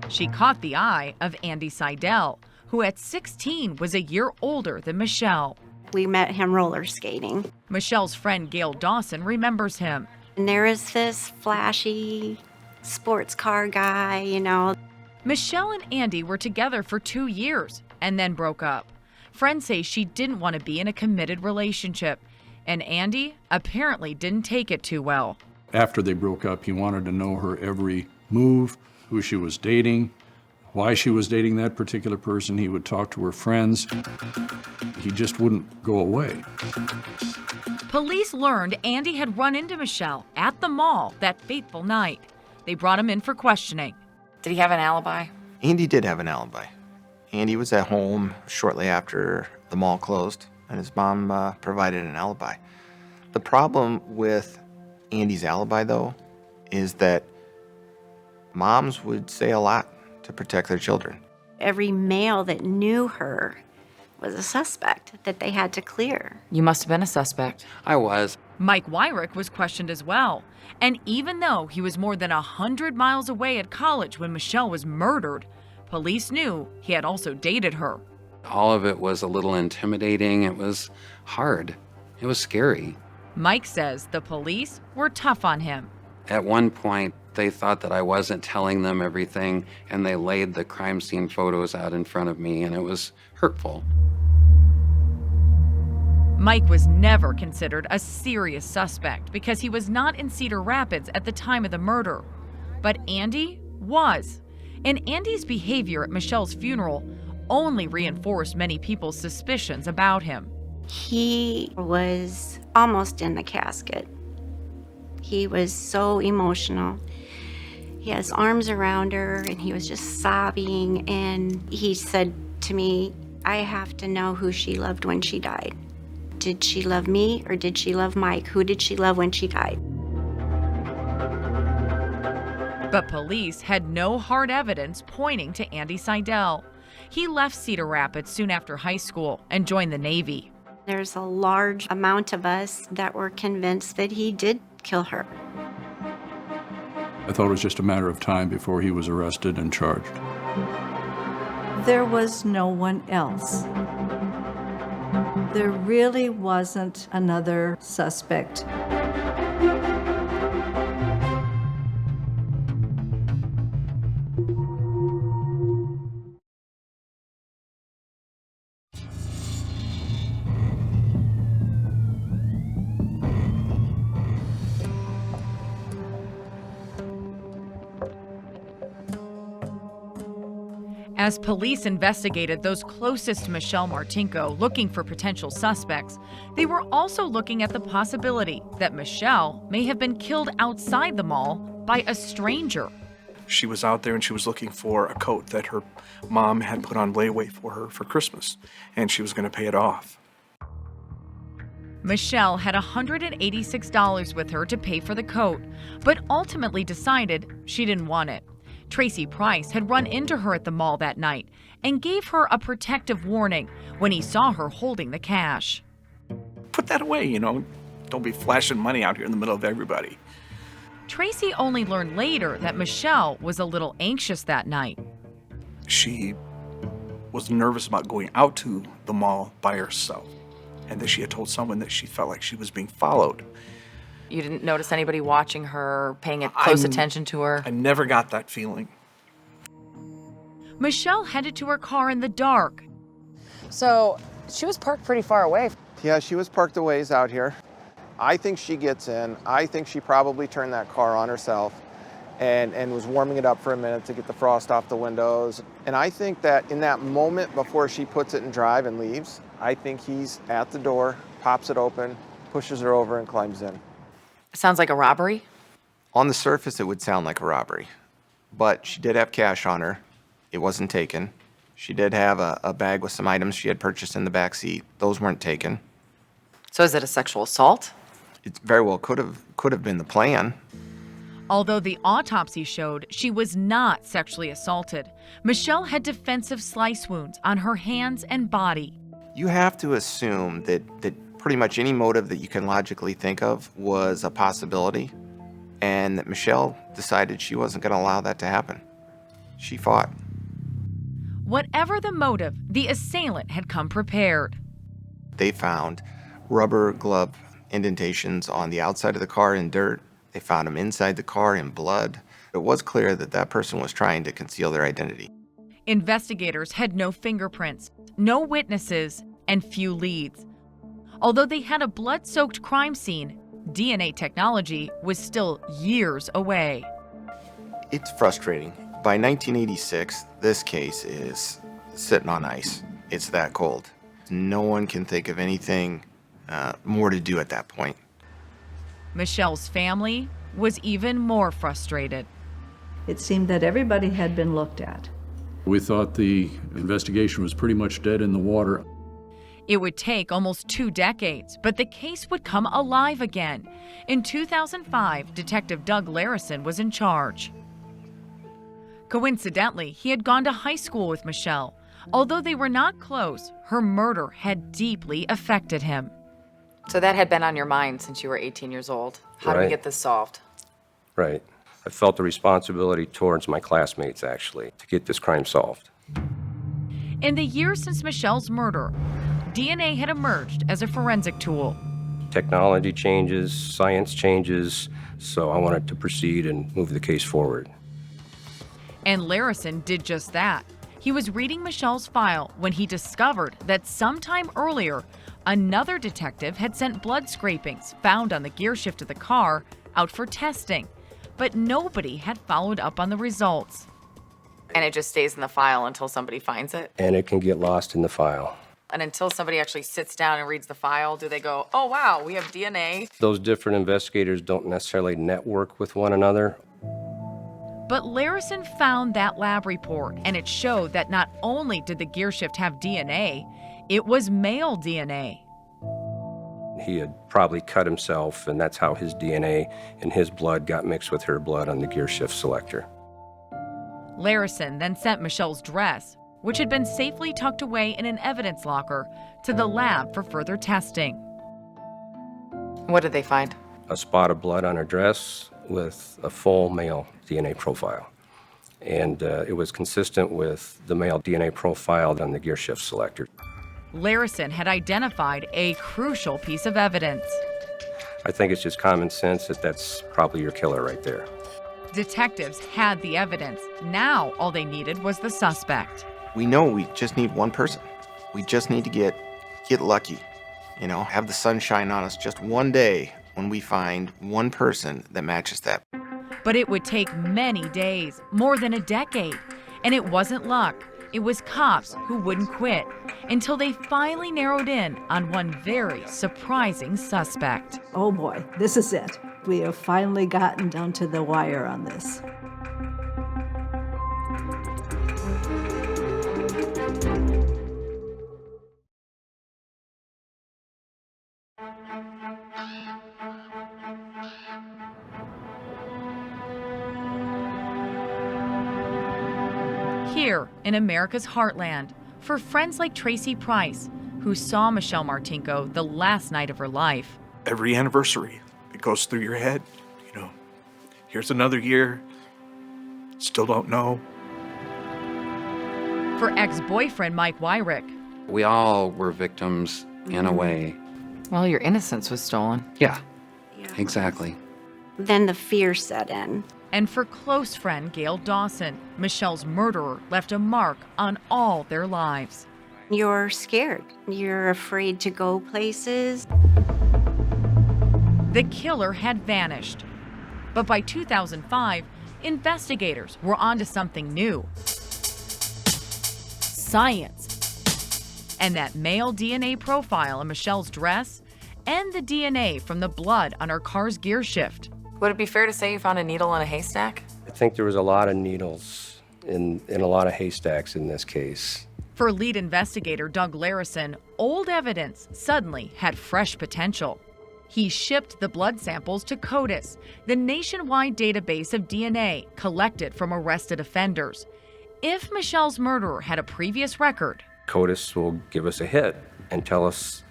She caught the eye of Andy Seidel, who at 16 was a year older than Michelle.
We met him roller skating.
Michelle's friend Gail Dawson remembers him.
And there is this flashy sports car guy, you know.
Michelle and Andy were together for 2 years and then broke up. Friends say she didn't want to be in a committed relationship, and Andy apparently didn't take it too well.
After they broke up, he wanted to know her every move, who she was dating, why she was dating that particular person. He would talk to her friends. He just wouldn't go away.
Police learned Andy had run into Michelle at the mall that fateful night. They brought him in for questioning.
Did he have an alibi?
Andy did have an alibi. Andy was at home shortly after the mall closed, and his mom provided an alibi. The problem with Andy's alibi, though, is that moms would say a lot to protect their children.
Every male that knew her was a suspect that they had to clear.
You must have been a suspect.
I was.
Mike Wyrick was questioned as well. And even though he was more than 100 miles away at college when Michelle was murdered, police knew he had also dated her.
All of it was a little intimidating. It was hard. It was scary.
Mike says the police were tough on him.
At one point, they thought that I wasn't telling them everything, and they laid the crime scene photos out in front of me, and it was hurtful.
Mike was never considered a serious suspect because he was not in Cedar Rapids at the time of the murder. But Andy was. And Andy's behavior at Michelle's funeral only reinforced many people's suspicions about him.
He was almost in the casket. He was so emotional. He had his arms around her and he was just sobbing, and he said to me, I have to know who she loved when she died. Did she love me or did she love Mike? Who did she love when she died?
But police had no hard evidence pointing to Andy Seidel. He left Cedar Rapids soon after high school and joined the Navy.
There's a large amount of us that were convinced that he did kill her.
I thought it was just a matter of time before he was arrested and charged.
There was no one else. There really wasn't another suspect.
As police investigated those closest to Michelle Martinko looking for potential suspects, they were also looking at the possibility that Michelle may have been killed outside the mall by a stranger.
She was out there and she was looking for a coat that her mom had put on layaway for her for Christmas, and she was going to pay it off.
Michelle had $186 with her to pay for the coat, but ultimately decided she didn't want it. Tracy Price had run into her at the mall that night and gave her a protective warning when he saw her holding the cash.
Put that away, you know. Don't be flashing money out here in the middle of everybody.
Tracy only learned later that Michelle was a little anxious that night.
She was nervous about going out to the mall by herself, and that she had told someone that she felt like she was being followed.
You didn't notice anybody watching her, paying close attention to her?
I never got that feeling.
Michelle headed to her car in the dark.
So she was parked pretty far away.
Yeah, she was parked a ways out here. I think she gets in. I think she probably turned that car on herself and was warming it up for a minute to get the frost off the windows. And I think that in that moment before she puts it in drive and leaves, I think he's at the door, pops it open, pushes her over and climbs in.
Sounds like a robbery?
On the surface, it would sound like a robbery, but she did have cash on her. It wasn't taken. She did have a bag with some items she had purchased in the back seat. Those weren't taken.
So is it a sexual assault?
It very well could have been the plan.
Although the autopsy showed she was not sexually assaulted, Michelle had defensive slice wounds on her hands and body.
You have to assume that pretty much any motive that you can logically think of was a possibility, and that Michelle decided she wasn't going to allow that to happen. She fought.
Whatever the motive, the assailant had come prepared.
They found rubber glove indentations on the outside of the car in dirt. They found them inside the car in blood. It was clear that that person was trying to conceal their identity.
Investigators had no fingerprints, no witnesses, and few leads. Although they had a blood-soaked crime scene, DNA technology was still years away.
It's frustrating. By 1986, this case is sitting on ice. It's that cold. No one can think of anything more to do at that point.
Michelle's family was even more frustrated.
It seemed that everybody had been looked at.
We thought the investigation was pretty much dead in the water.
It would take almost 2 decades, but the case would come alive again. In 2005, Detective Doug Larison was in charge. Coincidentally, he had gone to high school with Michelle. Although they were not close, her murder had deeply affected him.
So that had been on your mind since you were 18 years old. How do we get this solved?
Right. I felt the responsibility towards my classmates, actually, to get this crime solved.
In the years since Michelle's murder, DNA had emerged as a forensic tool.
Technology changes, science changes, so I wanted to proceed and move the case forward.
And Larison did just that. He was reading Michelle's file when he discovered that sometime earlier, another detective had sent blood scrapings found on the gear shift of the car out for testing, but nobody had followed up on the results.
And it just stays in the file until somebody finds it?
And it can get lost in the file.
And until somebody actually sits down and reads the file, do they go, oh wow, we have DNA?
Those different investigators don't necessarily network with one another.
But Larison found that lab report, and it showed that not only did the gear shift have DNA, it was male DNA.
he had probably cut himself, and that's how his DNA and his blood got mixed with her blood on the gear shift selector.
Larison then sent Michelle's dress, which had been safely tucked away in an evidence locker, to the lab for further testing.
What did they find?
A spot of blood on her dress with a full male DNA profile. And it was consistent with the male DNA profile on the gear shift selector.
Larison had identified a crucial piece of evidence.
I think it's just common sense that that's probably your killer right there.
Detectives had the evidence. Now all they needed was the suspect.
We know we just need one person. We just need to get lucky. You know, have the sun shine on us just one day when we find one person that matches that.
But it would take many days, more than a decade. And it wasn't luck. It was cops who wouldn't quit until they finally narrowed in on one very surprising suspect.
Oh boy, this is it. We have finally gotten down to the wire on this.
Here in America's heartland, for friends like Tracy Price, who saw Michelle Martinko the last night of her life.
Every anniversary, it goes through your head. You know, here's another year, still don't know.
For ex-boyfriend Mike Wyrick.
We all were victims in a way.
Well, your innocence was stolen.
Yeah, exactly.
Then the fear set in.
And for close friend Gail Dawson, Michelle's murderer left a mark on all their lives.
You're scared. You're afraid to go places.
The killer had vanished. But by 2005, investigators were onto something new. Science. And that male DNA profile in Michelle's dress and the DNA from the blood on her car's gear shift.
Would it be fair to say you found a needle in a haystack?
I think there was a lot of needles in a lot of haystacks in this case.
For lead investigator Doug Larison, old evidence suddenly had fresh potential. He shipped the blood samples to CODIS, the nationwide database of DNA collected from arrested offenders. If Michelle's murderer had a previous record,
CODIS will give us a hit and tell us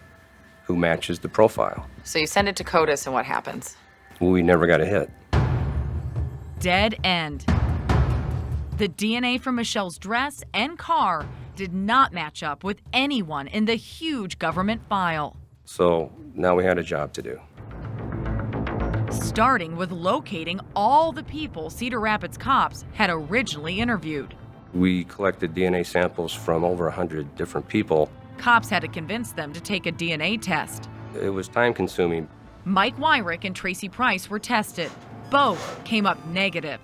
who matches the profile.
So you send it to CODIS and what happens?
We never got a hit.
Dead end. The DNA from Michelle's dress and car did not match up with anyone in the huge government file.
So now we had a job to do.
Starting with locating all the people Cedar Rapids cops had originally interviewed.
We collected DNA samples from over 100 different people.
Cops had to convince them to take a DNA test.
It was time-consuming.
Mike Wyrick and Tracy Price were tested. Both came up negative.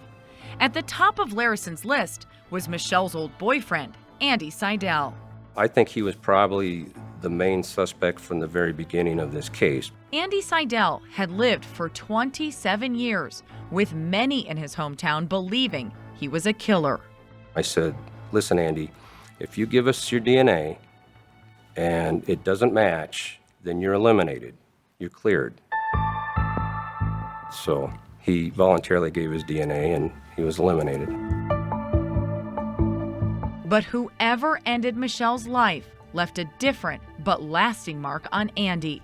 At the top of Larison's list was Michelle's old boyfriend, Andy Seidel.
I think he was probably the main suspect from the very beginning of this case.
Andy Seidel had lived for 27 years, with many in his hometown believing he was a killer.
I said, listen, Andy, if you give us your DNA and it doesn't match, then you're eliminated. You're cleared. So he voluntarily gave his DNA and he was eliminated.
But whoever ended Michelle's life left a different but lasting mark on Andy.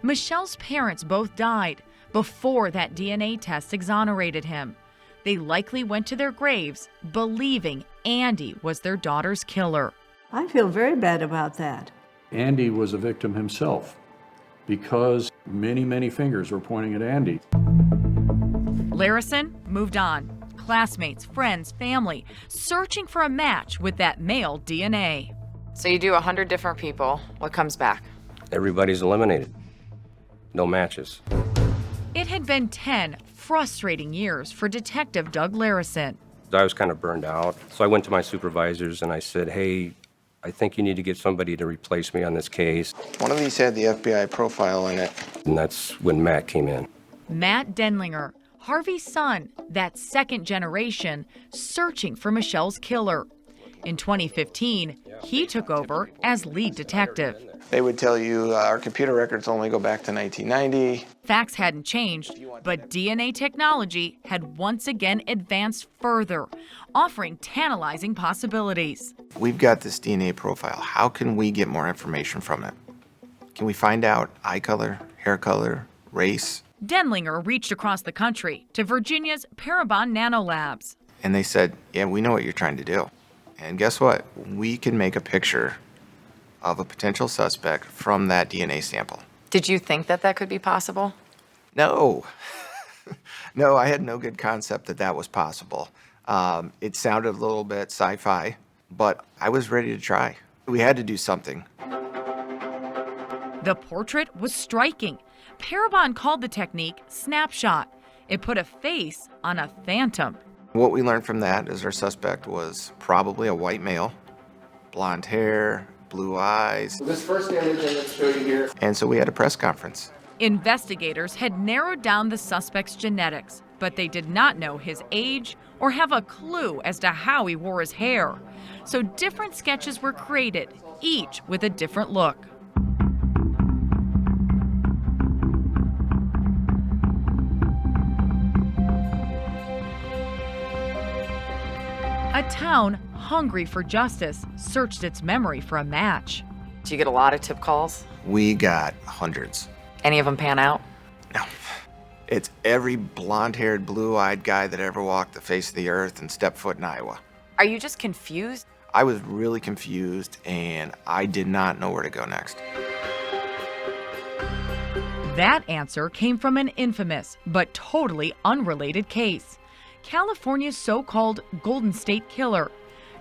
Michelle's parents both died before that DNA test exonerated him. They likely went to their graves believing Andy was their daughter's killer.
I feel very bad about that.
Andy was a victim himself because many, many fingers were pointing at Andy.
Larison moved on. Classmates, friends, family, searching for a match with that male DNA.
So you do 100 different people. What comes back?
Everybody's eliminated. No matches.
It had been 10 frustrating years for Detective Doug Larison.
I was kind of burned out. So I went to my supervisors and I said, hey, I think you need to get somebody to replace me on this case.
One of these had the FBI profile in it.
And that's when Matt came in.
Matt Denlinger, Harvey's son, that second generation, searching for Michelle's killer. In 2015, he took over as lead detective.
They would tell you our computer records only go back to 1990.
Facts hadn't changed, but DNA technology had once again advanced further, offering tantalizing possibilities.
We've got this DNA profile. How can we get more information from it? Can we find out eye color, hair color, race?
Denlinger reached across the country to Virginia's Paramount Nanolabs.
And they said, yeah, we know what you're trying to do. And guess what? We can make a picture of a potential suspect from that DNA sample.
Did you think that that could be possible?
No. No, I had no good concept that that was possible. It sounded a little bit sci-fi, but I was ready to try. We had to do something.
The portrait was striking. Paramount called the technique snapshot. It put a face on a phantom.
What we learned from that is our suspect was probably a white male, blonde hair, blue eyes. This first image I'm going to show you here. And so we had a press conference.
Investigators had narrowed down the suspect's genetics, but they did not know his age or have a clue as to how he wore his hair. So different sketches were created, each with a different look. A town hungry for justice searched its memory for a match.
Do you get a lot of tip calls?
We got hundreds.
Any of them pan out?
No. It's every blonde-haired, blue-eyed guy that ever walked the face of the earth and stepped foot in Iowa.
Are you just confused?
I was really confused, and I did not know where to go next.
That answer came from an infamous but totally unrelated case. California's so-called Golden State Killer.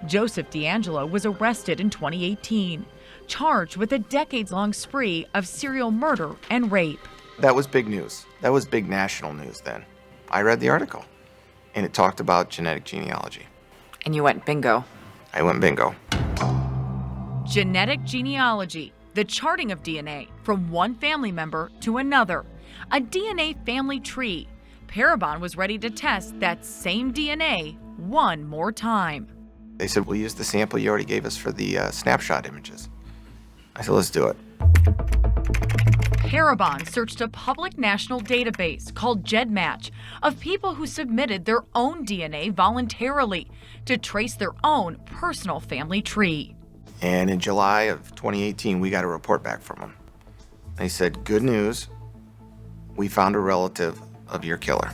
Joseph DeAngelo was arrested in 2018, charged with a decades-long spree of serial murder and rape.
That was big news. That was big national news then. I read the article, and it talked about genetic genealogy.
And you went bingo.
I went bingo.
Genetic genealogy, the charting of DNA from one family member to another, a DNA family tree. Paramount was ready to test that same DNA one more time.
They said, we'll use the sample you already gave us for the snapshot images. I said, let's do it.
Paramount searched a public national database called GEDmatch of people who submitted their own DNA voluntarily to trace their own personal family tree.
And in July of 2018, we got a report back from them. They said, good news, we found a relative of your killer.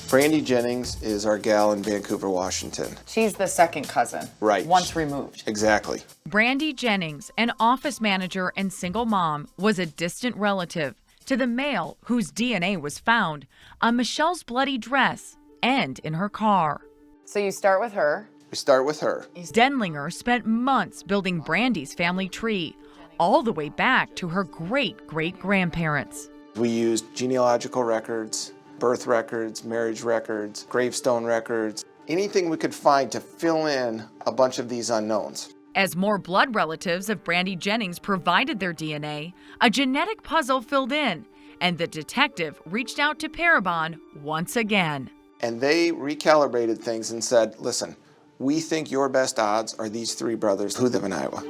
Brandy Jennings is our gal in Vancouver, Washington.
She's the second cousin.
Right.
Once removed.
Exactly.
Brandy Jennings, an office manager and single mom, was a distant relative to the male whose DNA was found on Michelle's bloody dress and in her car.
So you start with her.
We start with her.
Denlinger spent months building Brandy's family tree, all the way back to her great-great-grandparents.
We used genealogical records, birth records, marriage records, gravestone records, anything we could find to fill in a bunch of these unknowns.
As more blood relatives of Brandy Jennings provided their DNA, a genetic puzzle filled in, and the detective reached out to Paramount once again.
And they recalibrated things and said, listen, we think your best odds are these three brothers who live in Iowa.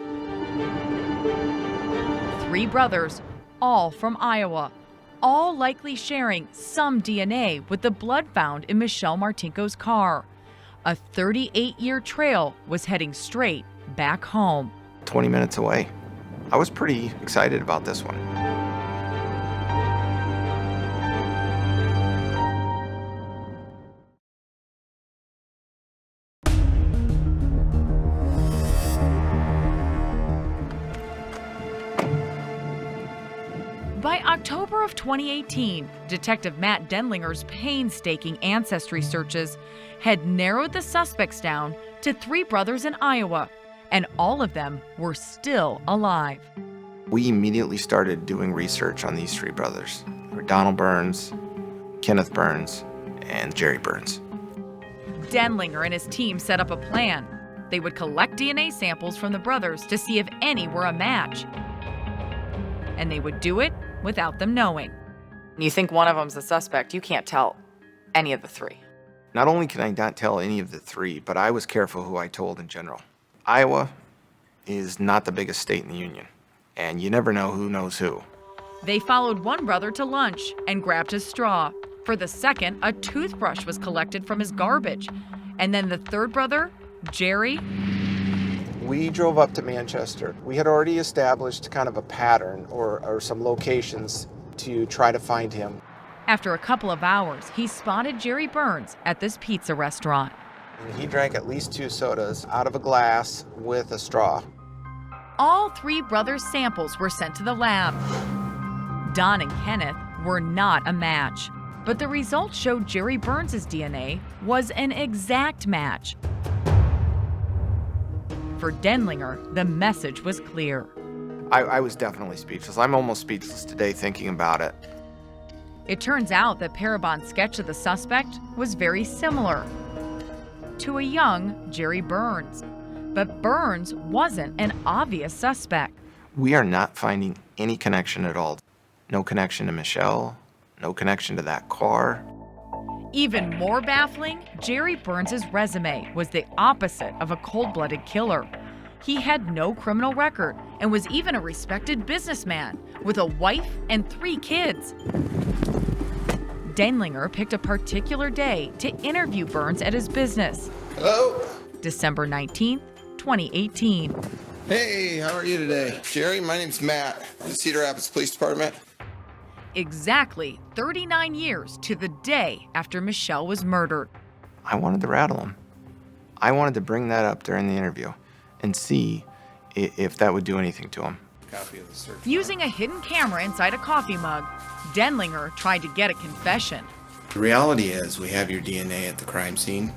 3 brothers, all from Iowa, all likely sharing some DNA with the blood found in Michelle Martinko's car. A 38-year trail was heading straight back home.
20 minutes away. I was pretty excited about this one.
By October of 2018, Detective Matt Denlinger's painstaking ancestry searches had narrowed the suspects down to 3 brothers in Iowa, and all of them were still alive.
We immediately started doing research on these 3 brothers. They were Donald Burns, Kenneth Burns, and Jerry Burns.
Denlinger and his team set up a plan. They would collect DNA samples from the brothers to see if any were a match. And they would do it without them knowing.
You think one of them's the suspect, you can't tell any of the 3.
Not only can I not tell any of the three, but I was careful who I told in general. Iowa is not the biggest state in the union, and you never know who knows who.
They followed one brother to lunch and grabbed his straw. For the second, a toothbrush was collected from his garbage. And then the third brother, Jerry.
We drove up to Manchester. We had already established kind of a pattern or some locations to try to find him.
After a couple of hours, he spotted Jerry Burns at this pizza restaurant.
He drank at least 2 sodas out of a glass with a straw.
All 3 brothers' samples were sent to the lab. Don and Kenneth were not a match, but the results showed Jerry Burns' DNA was an exact match. For Denlinger, the message was clear.
I was definitely speechless. I'm almost speechless today thinking about it.
It turns out that Parabon's sketch of the suspect was very similar to a young Jerry Burns. But Burns wasn't an obvious suspect.
We are not finding any connection at all. No connection to Michelle, no connection to that car.
Even more baffling, Jerry Burns' resume was the opposite of a cold-blooded killer. He had no criminal record and was even a respected businessman with a wife and 3 kids. Denlinger picked a particular day to interview Burns at his business.
Hello?
December 19th, 2018.
Hey, how are you today? Jerry, my name's Matt, the Cedar Rapids Police Department.
Exactly 39 years to the day after Michelle was murdered.
I wanted to rattle him. I wanted to bring that up during the interview and see if that would do anything to him.
Copy of the search
Using a hidden camera inside a coffee mug, Denlinger tried to get a confession.
The reality is we have your DNA at the crime scene,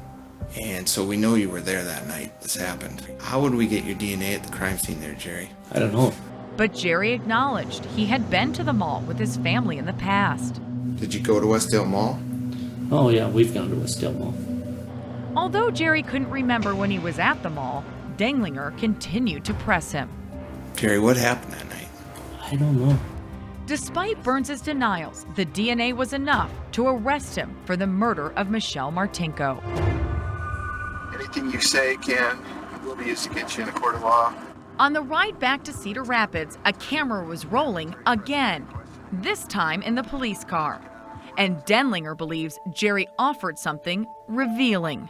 and so we know you were there that night this happened. How would we get your DNA at the crime scene there, Jerry? I don't know.
But Jerry acknowledged he had been to the mall with his family in the past.
Did you go to Westdale Mall?
Oh yeah, we've gone to Westdale Mall.
Although Jerry couldn't remember when he was at the mall, Denlinger continued to press him.
Jerry, what happened that night?
I don't know.
Despite Burns' denials, the DNA was enough to arrest him for the murder of Michelle Martinko.
Anything you say will be used against you in a court of law.
On the ride back to Cedar Rapids, a camera was rolling again, this time in the police car. And Denlinger believes Jerry offered something revealing.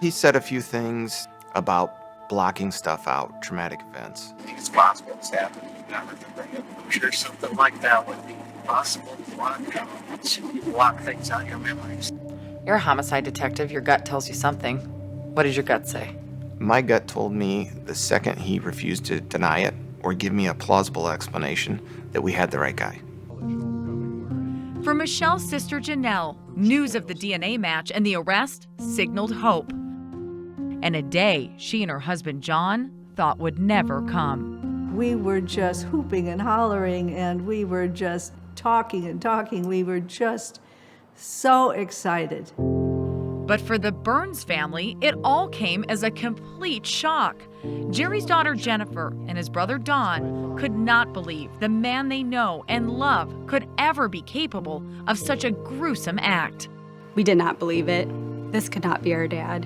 He said a few things about blocking stuff out, traumatic events.
I think it's possible this happened. I'm sure something like that would be possible to block things out of your memories.
You're a homicide detective. Your gut tells you something. What did your gut say?
My gut told me the second he refused to deny it or give me a plausible explanation that we had the right guy.
For Michelle's sister Janelle, news of the DNA match and the arrest signaled hope. And a day she and her husband John thought would never come.
We were just hooping and hollering, and we were just talking and talking. We were just so excited.
But for the Burns family, it all came as a complete shock. Jerry's daughter Jennifer and his brother Don could not believe the man they know and love could ever be capable of such a gruesome act.
We did not believe it. This could not be our dad.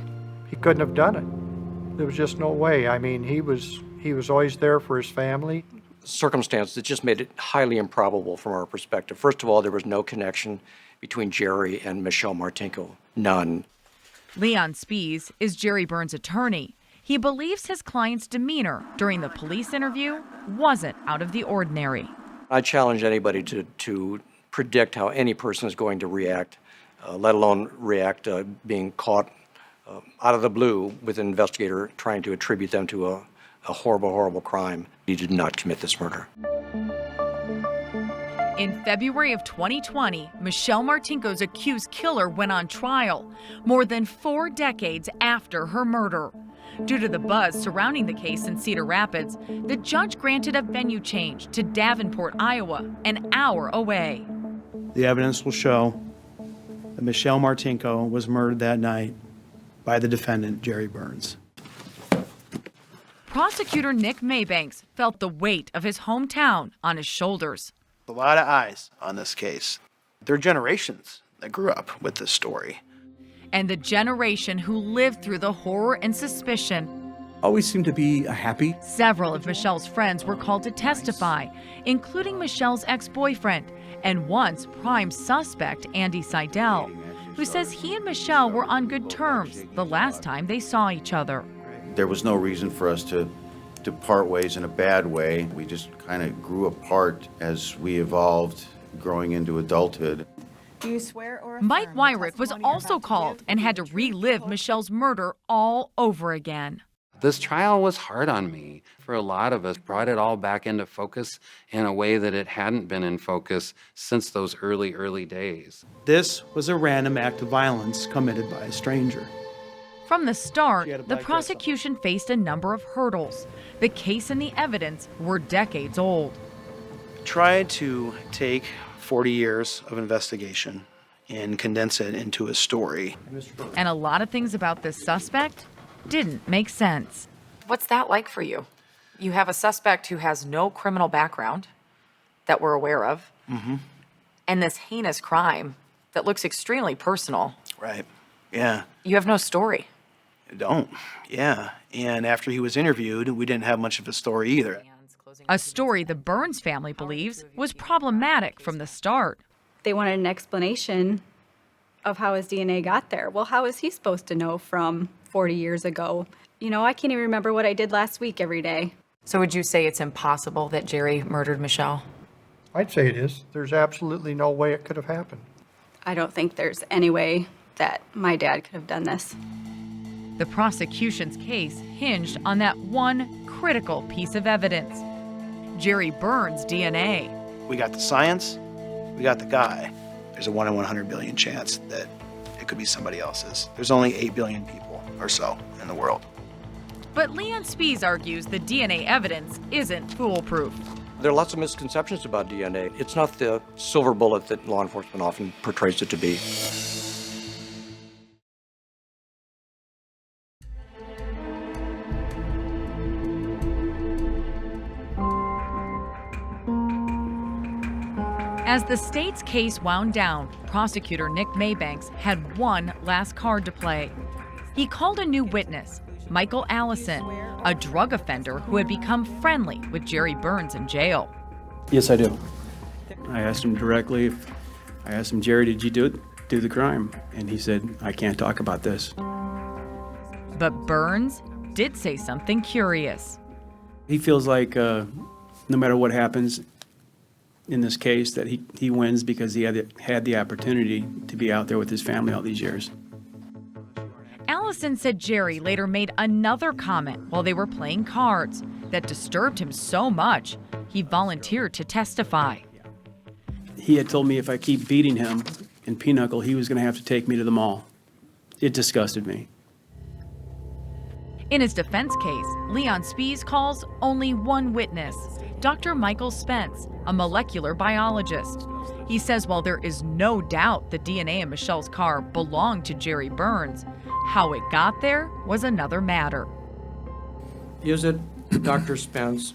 He couldn't have done it. There was just no way. I mean, he was always there for his family.
Circumstances that just made it highly improbable from our perspective. First of all, there was no connection between Jerry and Michelle Martinko. None.
Leon Spies is Jerry Burns' attorney. He believes his client's demeanor during the police interview wasn't out of the ordinary.
I challenge anybody to predict how any person is going to react, let alone react being caught out of the blue with an investigator trying to attribute them to a horrible, horrible crime. He did not commit this murder.
In February of 2020, Michelle Martinko's accused killer went on trial, more than 4 decades after her murder. Due to the buzz surrounding the case in Cedar Rapids, the judge granted a venue change to Davenport, Iowa, an hour away.
The evidence will show that Michelle Martinko was murdered that night by the defendant, Jerry Burns.
Prosecutor Nick Maybanks felt the weight of his hometown on his shoulders.
A lot of eyes on this case. There are generations that grew up with this story.
and the generation who lived through the horror and suspicion.
Always seemed to be happy.
Several of Michelle's friends were called to testify, including Michelle's ex-boyfriend and once prime suspect Andy Seidel, who says he and Michelle were on good terms the last time they saw each other.
There was no reason for us to part ways in a bad way. We just kind of grew apart as we evolved, growing into adulthood.
Do you swear or
Mike Wyrick was also called and had to relive Michelle's murder all over again.
This trial was hard on me. For a lot of us, brought it all back into focus in a way that it hadn't been in focus since those early days.
This was a random act of violence committed by a stranger.
From the start, the prosecution faced a number of hurdles. The case and the evidence were decades old.
Tried to take 40 years of investigation and condense it into a story.
And a lot of things about this suspect didn't make sense.
What's that like for you? You have a suspect who has no criminal background that we're aware of, and this heinous crime that looks extremely personal.
Right. Yeah.
You have no story.
I don't. Yeah. And after he was interviewed, we didn't have much of a story either.
A story the Burns family believes was problematic from the start.
They wanted an explanation of how his DNA got there. Well, how is he supposed to know from 40 years ago? You know, I can't even remember what I did last week every day.
So would you say it's impossible that Jerry murdered Michelle?
I'd say it is. There's absolutely no way it could have happened.
I don't think there's any way that my dad could have done this.
The prosecution's case hinged on that one critical piece of evidence: Jerry Burns' DNA.
We got the science, we got the guy. There's a 1 in 100 billion chance that it could be somebody else's. There's only 8 billion people or so in the world.
But Leon Spies argues the DNA evidence isn't foolproof.
There are lots of misconceptions about DNA. It's not the silver bullet that law enforcement often portrays it to be.
As the state's case wound down, prosecutor Nick Maybanks had one last card to play. He called a new witness, Michael Allison, a drug offender who had become friendly with Jerry Burns in jail.
Yes, I do. I asked him directly, Jerry, did you do the crime? And he said, I can't talk about this.
But Burns did say something curious.
He feels like no matter what happens in this case, that he wins because he had the opportunity to be out there with his family all these years.
Allison said Jerry later made another comment while they were playing cards that disturbed him so much he volunteered to testify.
He had told me if I keep beating him in pinochle, he was going to have to take me to the mall. It disgusted me.
In his defense case, Leon Spies calls only one witness, Dr. Michael Spence, a molecular biologist. He says while there is no doubt the DNA in Michelle's car belonged to Jerry Burns, how it got there was another matter.
Is it, Dr. Spence,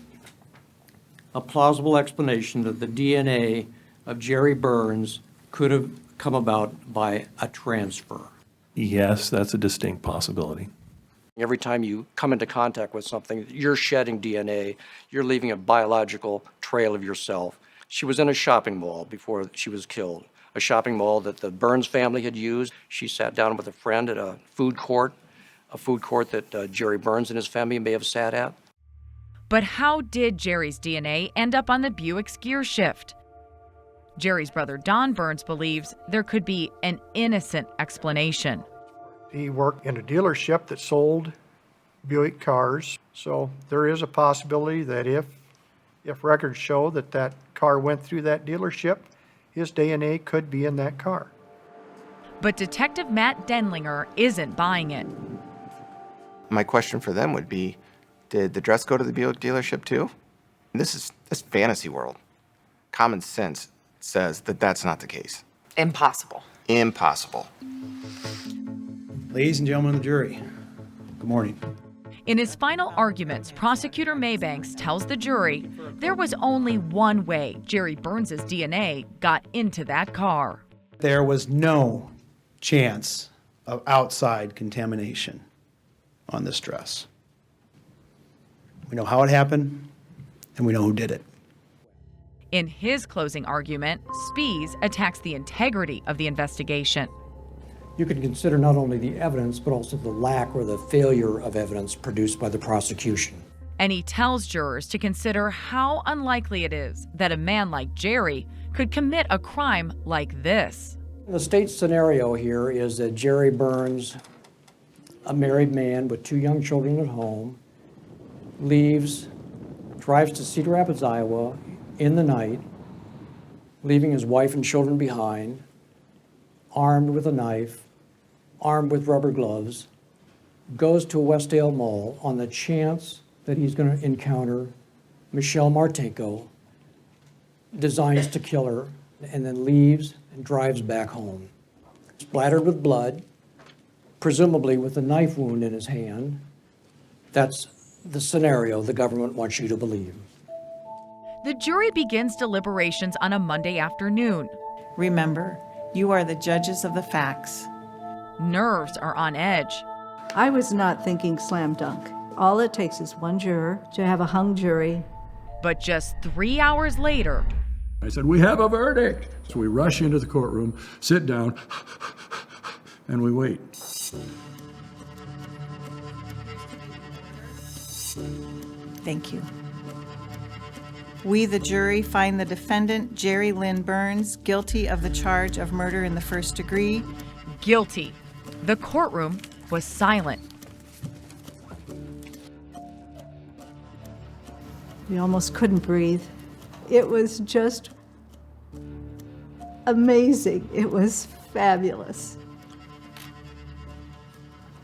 a plausible explanation that the DNA of Jerry Burns could have come about by a transfer?
Yes, that's a distinct possibility.
Every time you come into contact with something, you're shedding DNA, you're leaving a biological trail of yourself. She was in a shopping mall before she was killed, a shopping mall that the Burns family had used. She sat down with a friend at a food court that Jerry Burns and his family may have sat at.
But how did Jerry's DNA end up on the Buick's gear shift? Jerry's brother Don Burns believes there could be an innocent explanation.
He worked in a dealership that sold Buick cars, so there is a possibility that if records show that car went through that dealership, his DNA could be in that car.
But Detective Matt Denlinger isn't buying it.
My question for them would be, did the dress go to the Buick dealership too? This is fantasy world. Common sense says that that's not the case.
Impossible.
Impossible.
Ladies and gentlemen of the jury, good morning.
In his final arguments, prosecutor Maybanks tells the jury there was only one way Jerry Burns' DNA got into that car.
There was no chance
of outside contamination on this dress. We know how it happened, and we know who did it.
In his closing argument, Spies attacks the integrity of the investigation.
You can consider not only the evidence, but also the lack or the failure of evidence produced by the prosecution.
And he tells jurors to consider how unlikely it is that a man like Jerry could commit a crime like this.
The state's scenario here is that Jerry Burns, a married man with 2 young children at home, leaves, drives to Cedar Rapids, Iowa in the night, leaving his wife and children behind, armed with a knife, armed with rubber gloves, goes to a Westdale Mall on the chance that he's going to encounter Michelle Martinko, designs to kill her, and then leaves and drives back home. Splattered with blood, presumably with a knife wound in his hand. That's the scenario the government wants you to believe.
The jury begins deliberations on a Monday afternoon.
Remember, you are the judges of the facts.
Nerves are on edge.
I was not thinking slam dunk. All it takes is one juror to have a hung jury.
But just 3 hours later,
I said, we have a verdict. So we rush into the courtroom, sit down, and we wait.
Thank you. We, the jury, find the defendant, Jerry Lynn Burns, guilty of the charge of murder in the first degree.
Guilty. The courtroom was silent.
We almost couldn't breathe. It was just amazing. It was fabulous.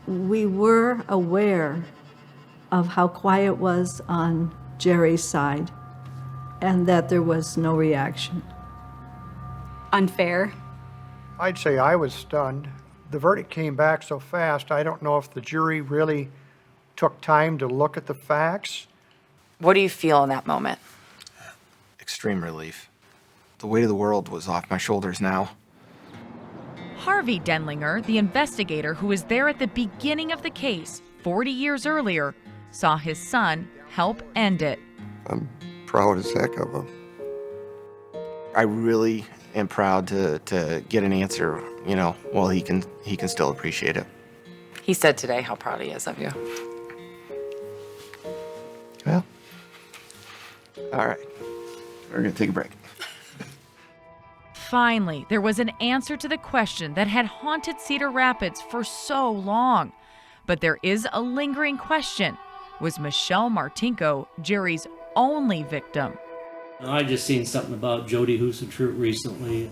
We were aware of how quiet it was on Jerry's side and that there was no reaction.
Unfair.
I'd say I was stunned. The verdict came back so fast, I don't know if the jury really took time to look at the facts.
What do you feel in that moment?
Extreme relief. The weight of the world was off my shoulders now.
Harvey Denlinger, the investigator who was there at the beginning of the case 40 years earlier, saw his son help end it.
I'm proud as heck of him.
I really am proud to get an answer, while he can still appreciate it.
He said today how proud he is of you.
Well, all right. We're gonna take a break.
Finally, there was an answer to the question that had haunted Cedar Rapids for so long. But there is a lingering question. Was Michelle Martinko Jerry's only victim?
I just seen something about Jody Husentroot recently.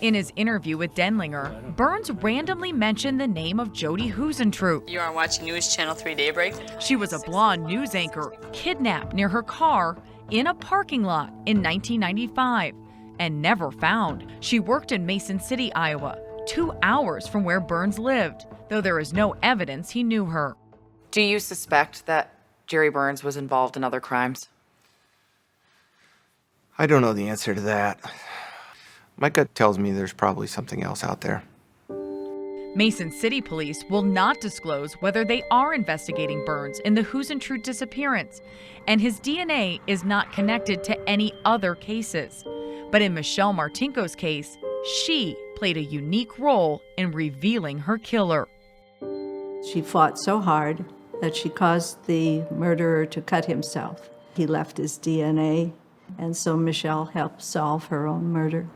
In his interview with Denlinger, Burns randomly mentioned the name of Jody Husentroot.
You are watching News Channel 3 Daybreak.
She was a blonde news anchor kidnapped near her car in a parking lot in 1995 and never found. She worked in Mason City, Iowa, 2 hours from where Burns lived, though there is no evidence he knew her.
Do you suspect that Jerry Burns was involved in other crimes?
I don't know the answer to that. My gut tells me there's probably something else out there.
Mason City police will not disclose whether they are investigating Burns in the Husentroot disappearance, and his DNA is not connected to any other cases. But in Michelle Martinko's case, she played a unique role in revealing her killer.
She fought so hard that she caused the murderer to cut himself. He left his DNA, and so Michelle helped solve her own murder.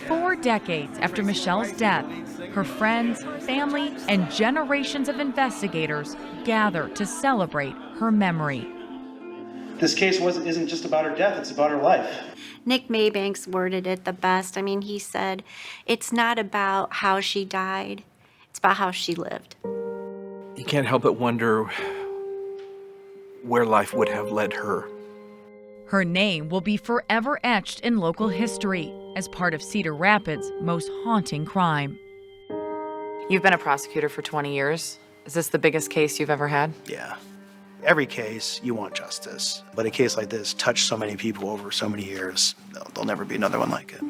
4 decades after Michelle's death, her friends, family, and generations of investigators gather to celebrate her memory.
This case isn't just about her death, it's about her life.
Nick Maybanks worded it the best. I mean, he said, it's not about how she died, it's about how she lived.
You can't help but wonder where life would have led her.
Her name will be forever etched in local history as part of Cedar Rapids' most haunting crime.
You've been a prosecutor for 20 years. Is this the biggest case you've ever had?
Yeah. Every case, you want justice. But a case like this touched so many people over so many years, there'll never be another one like it.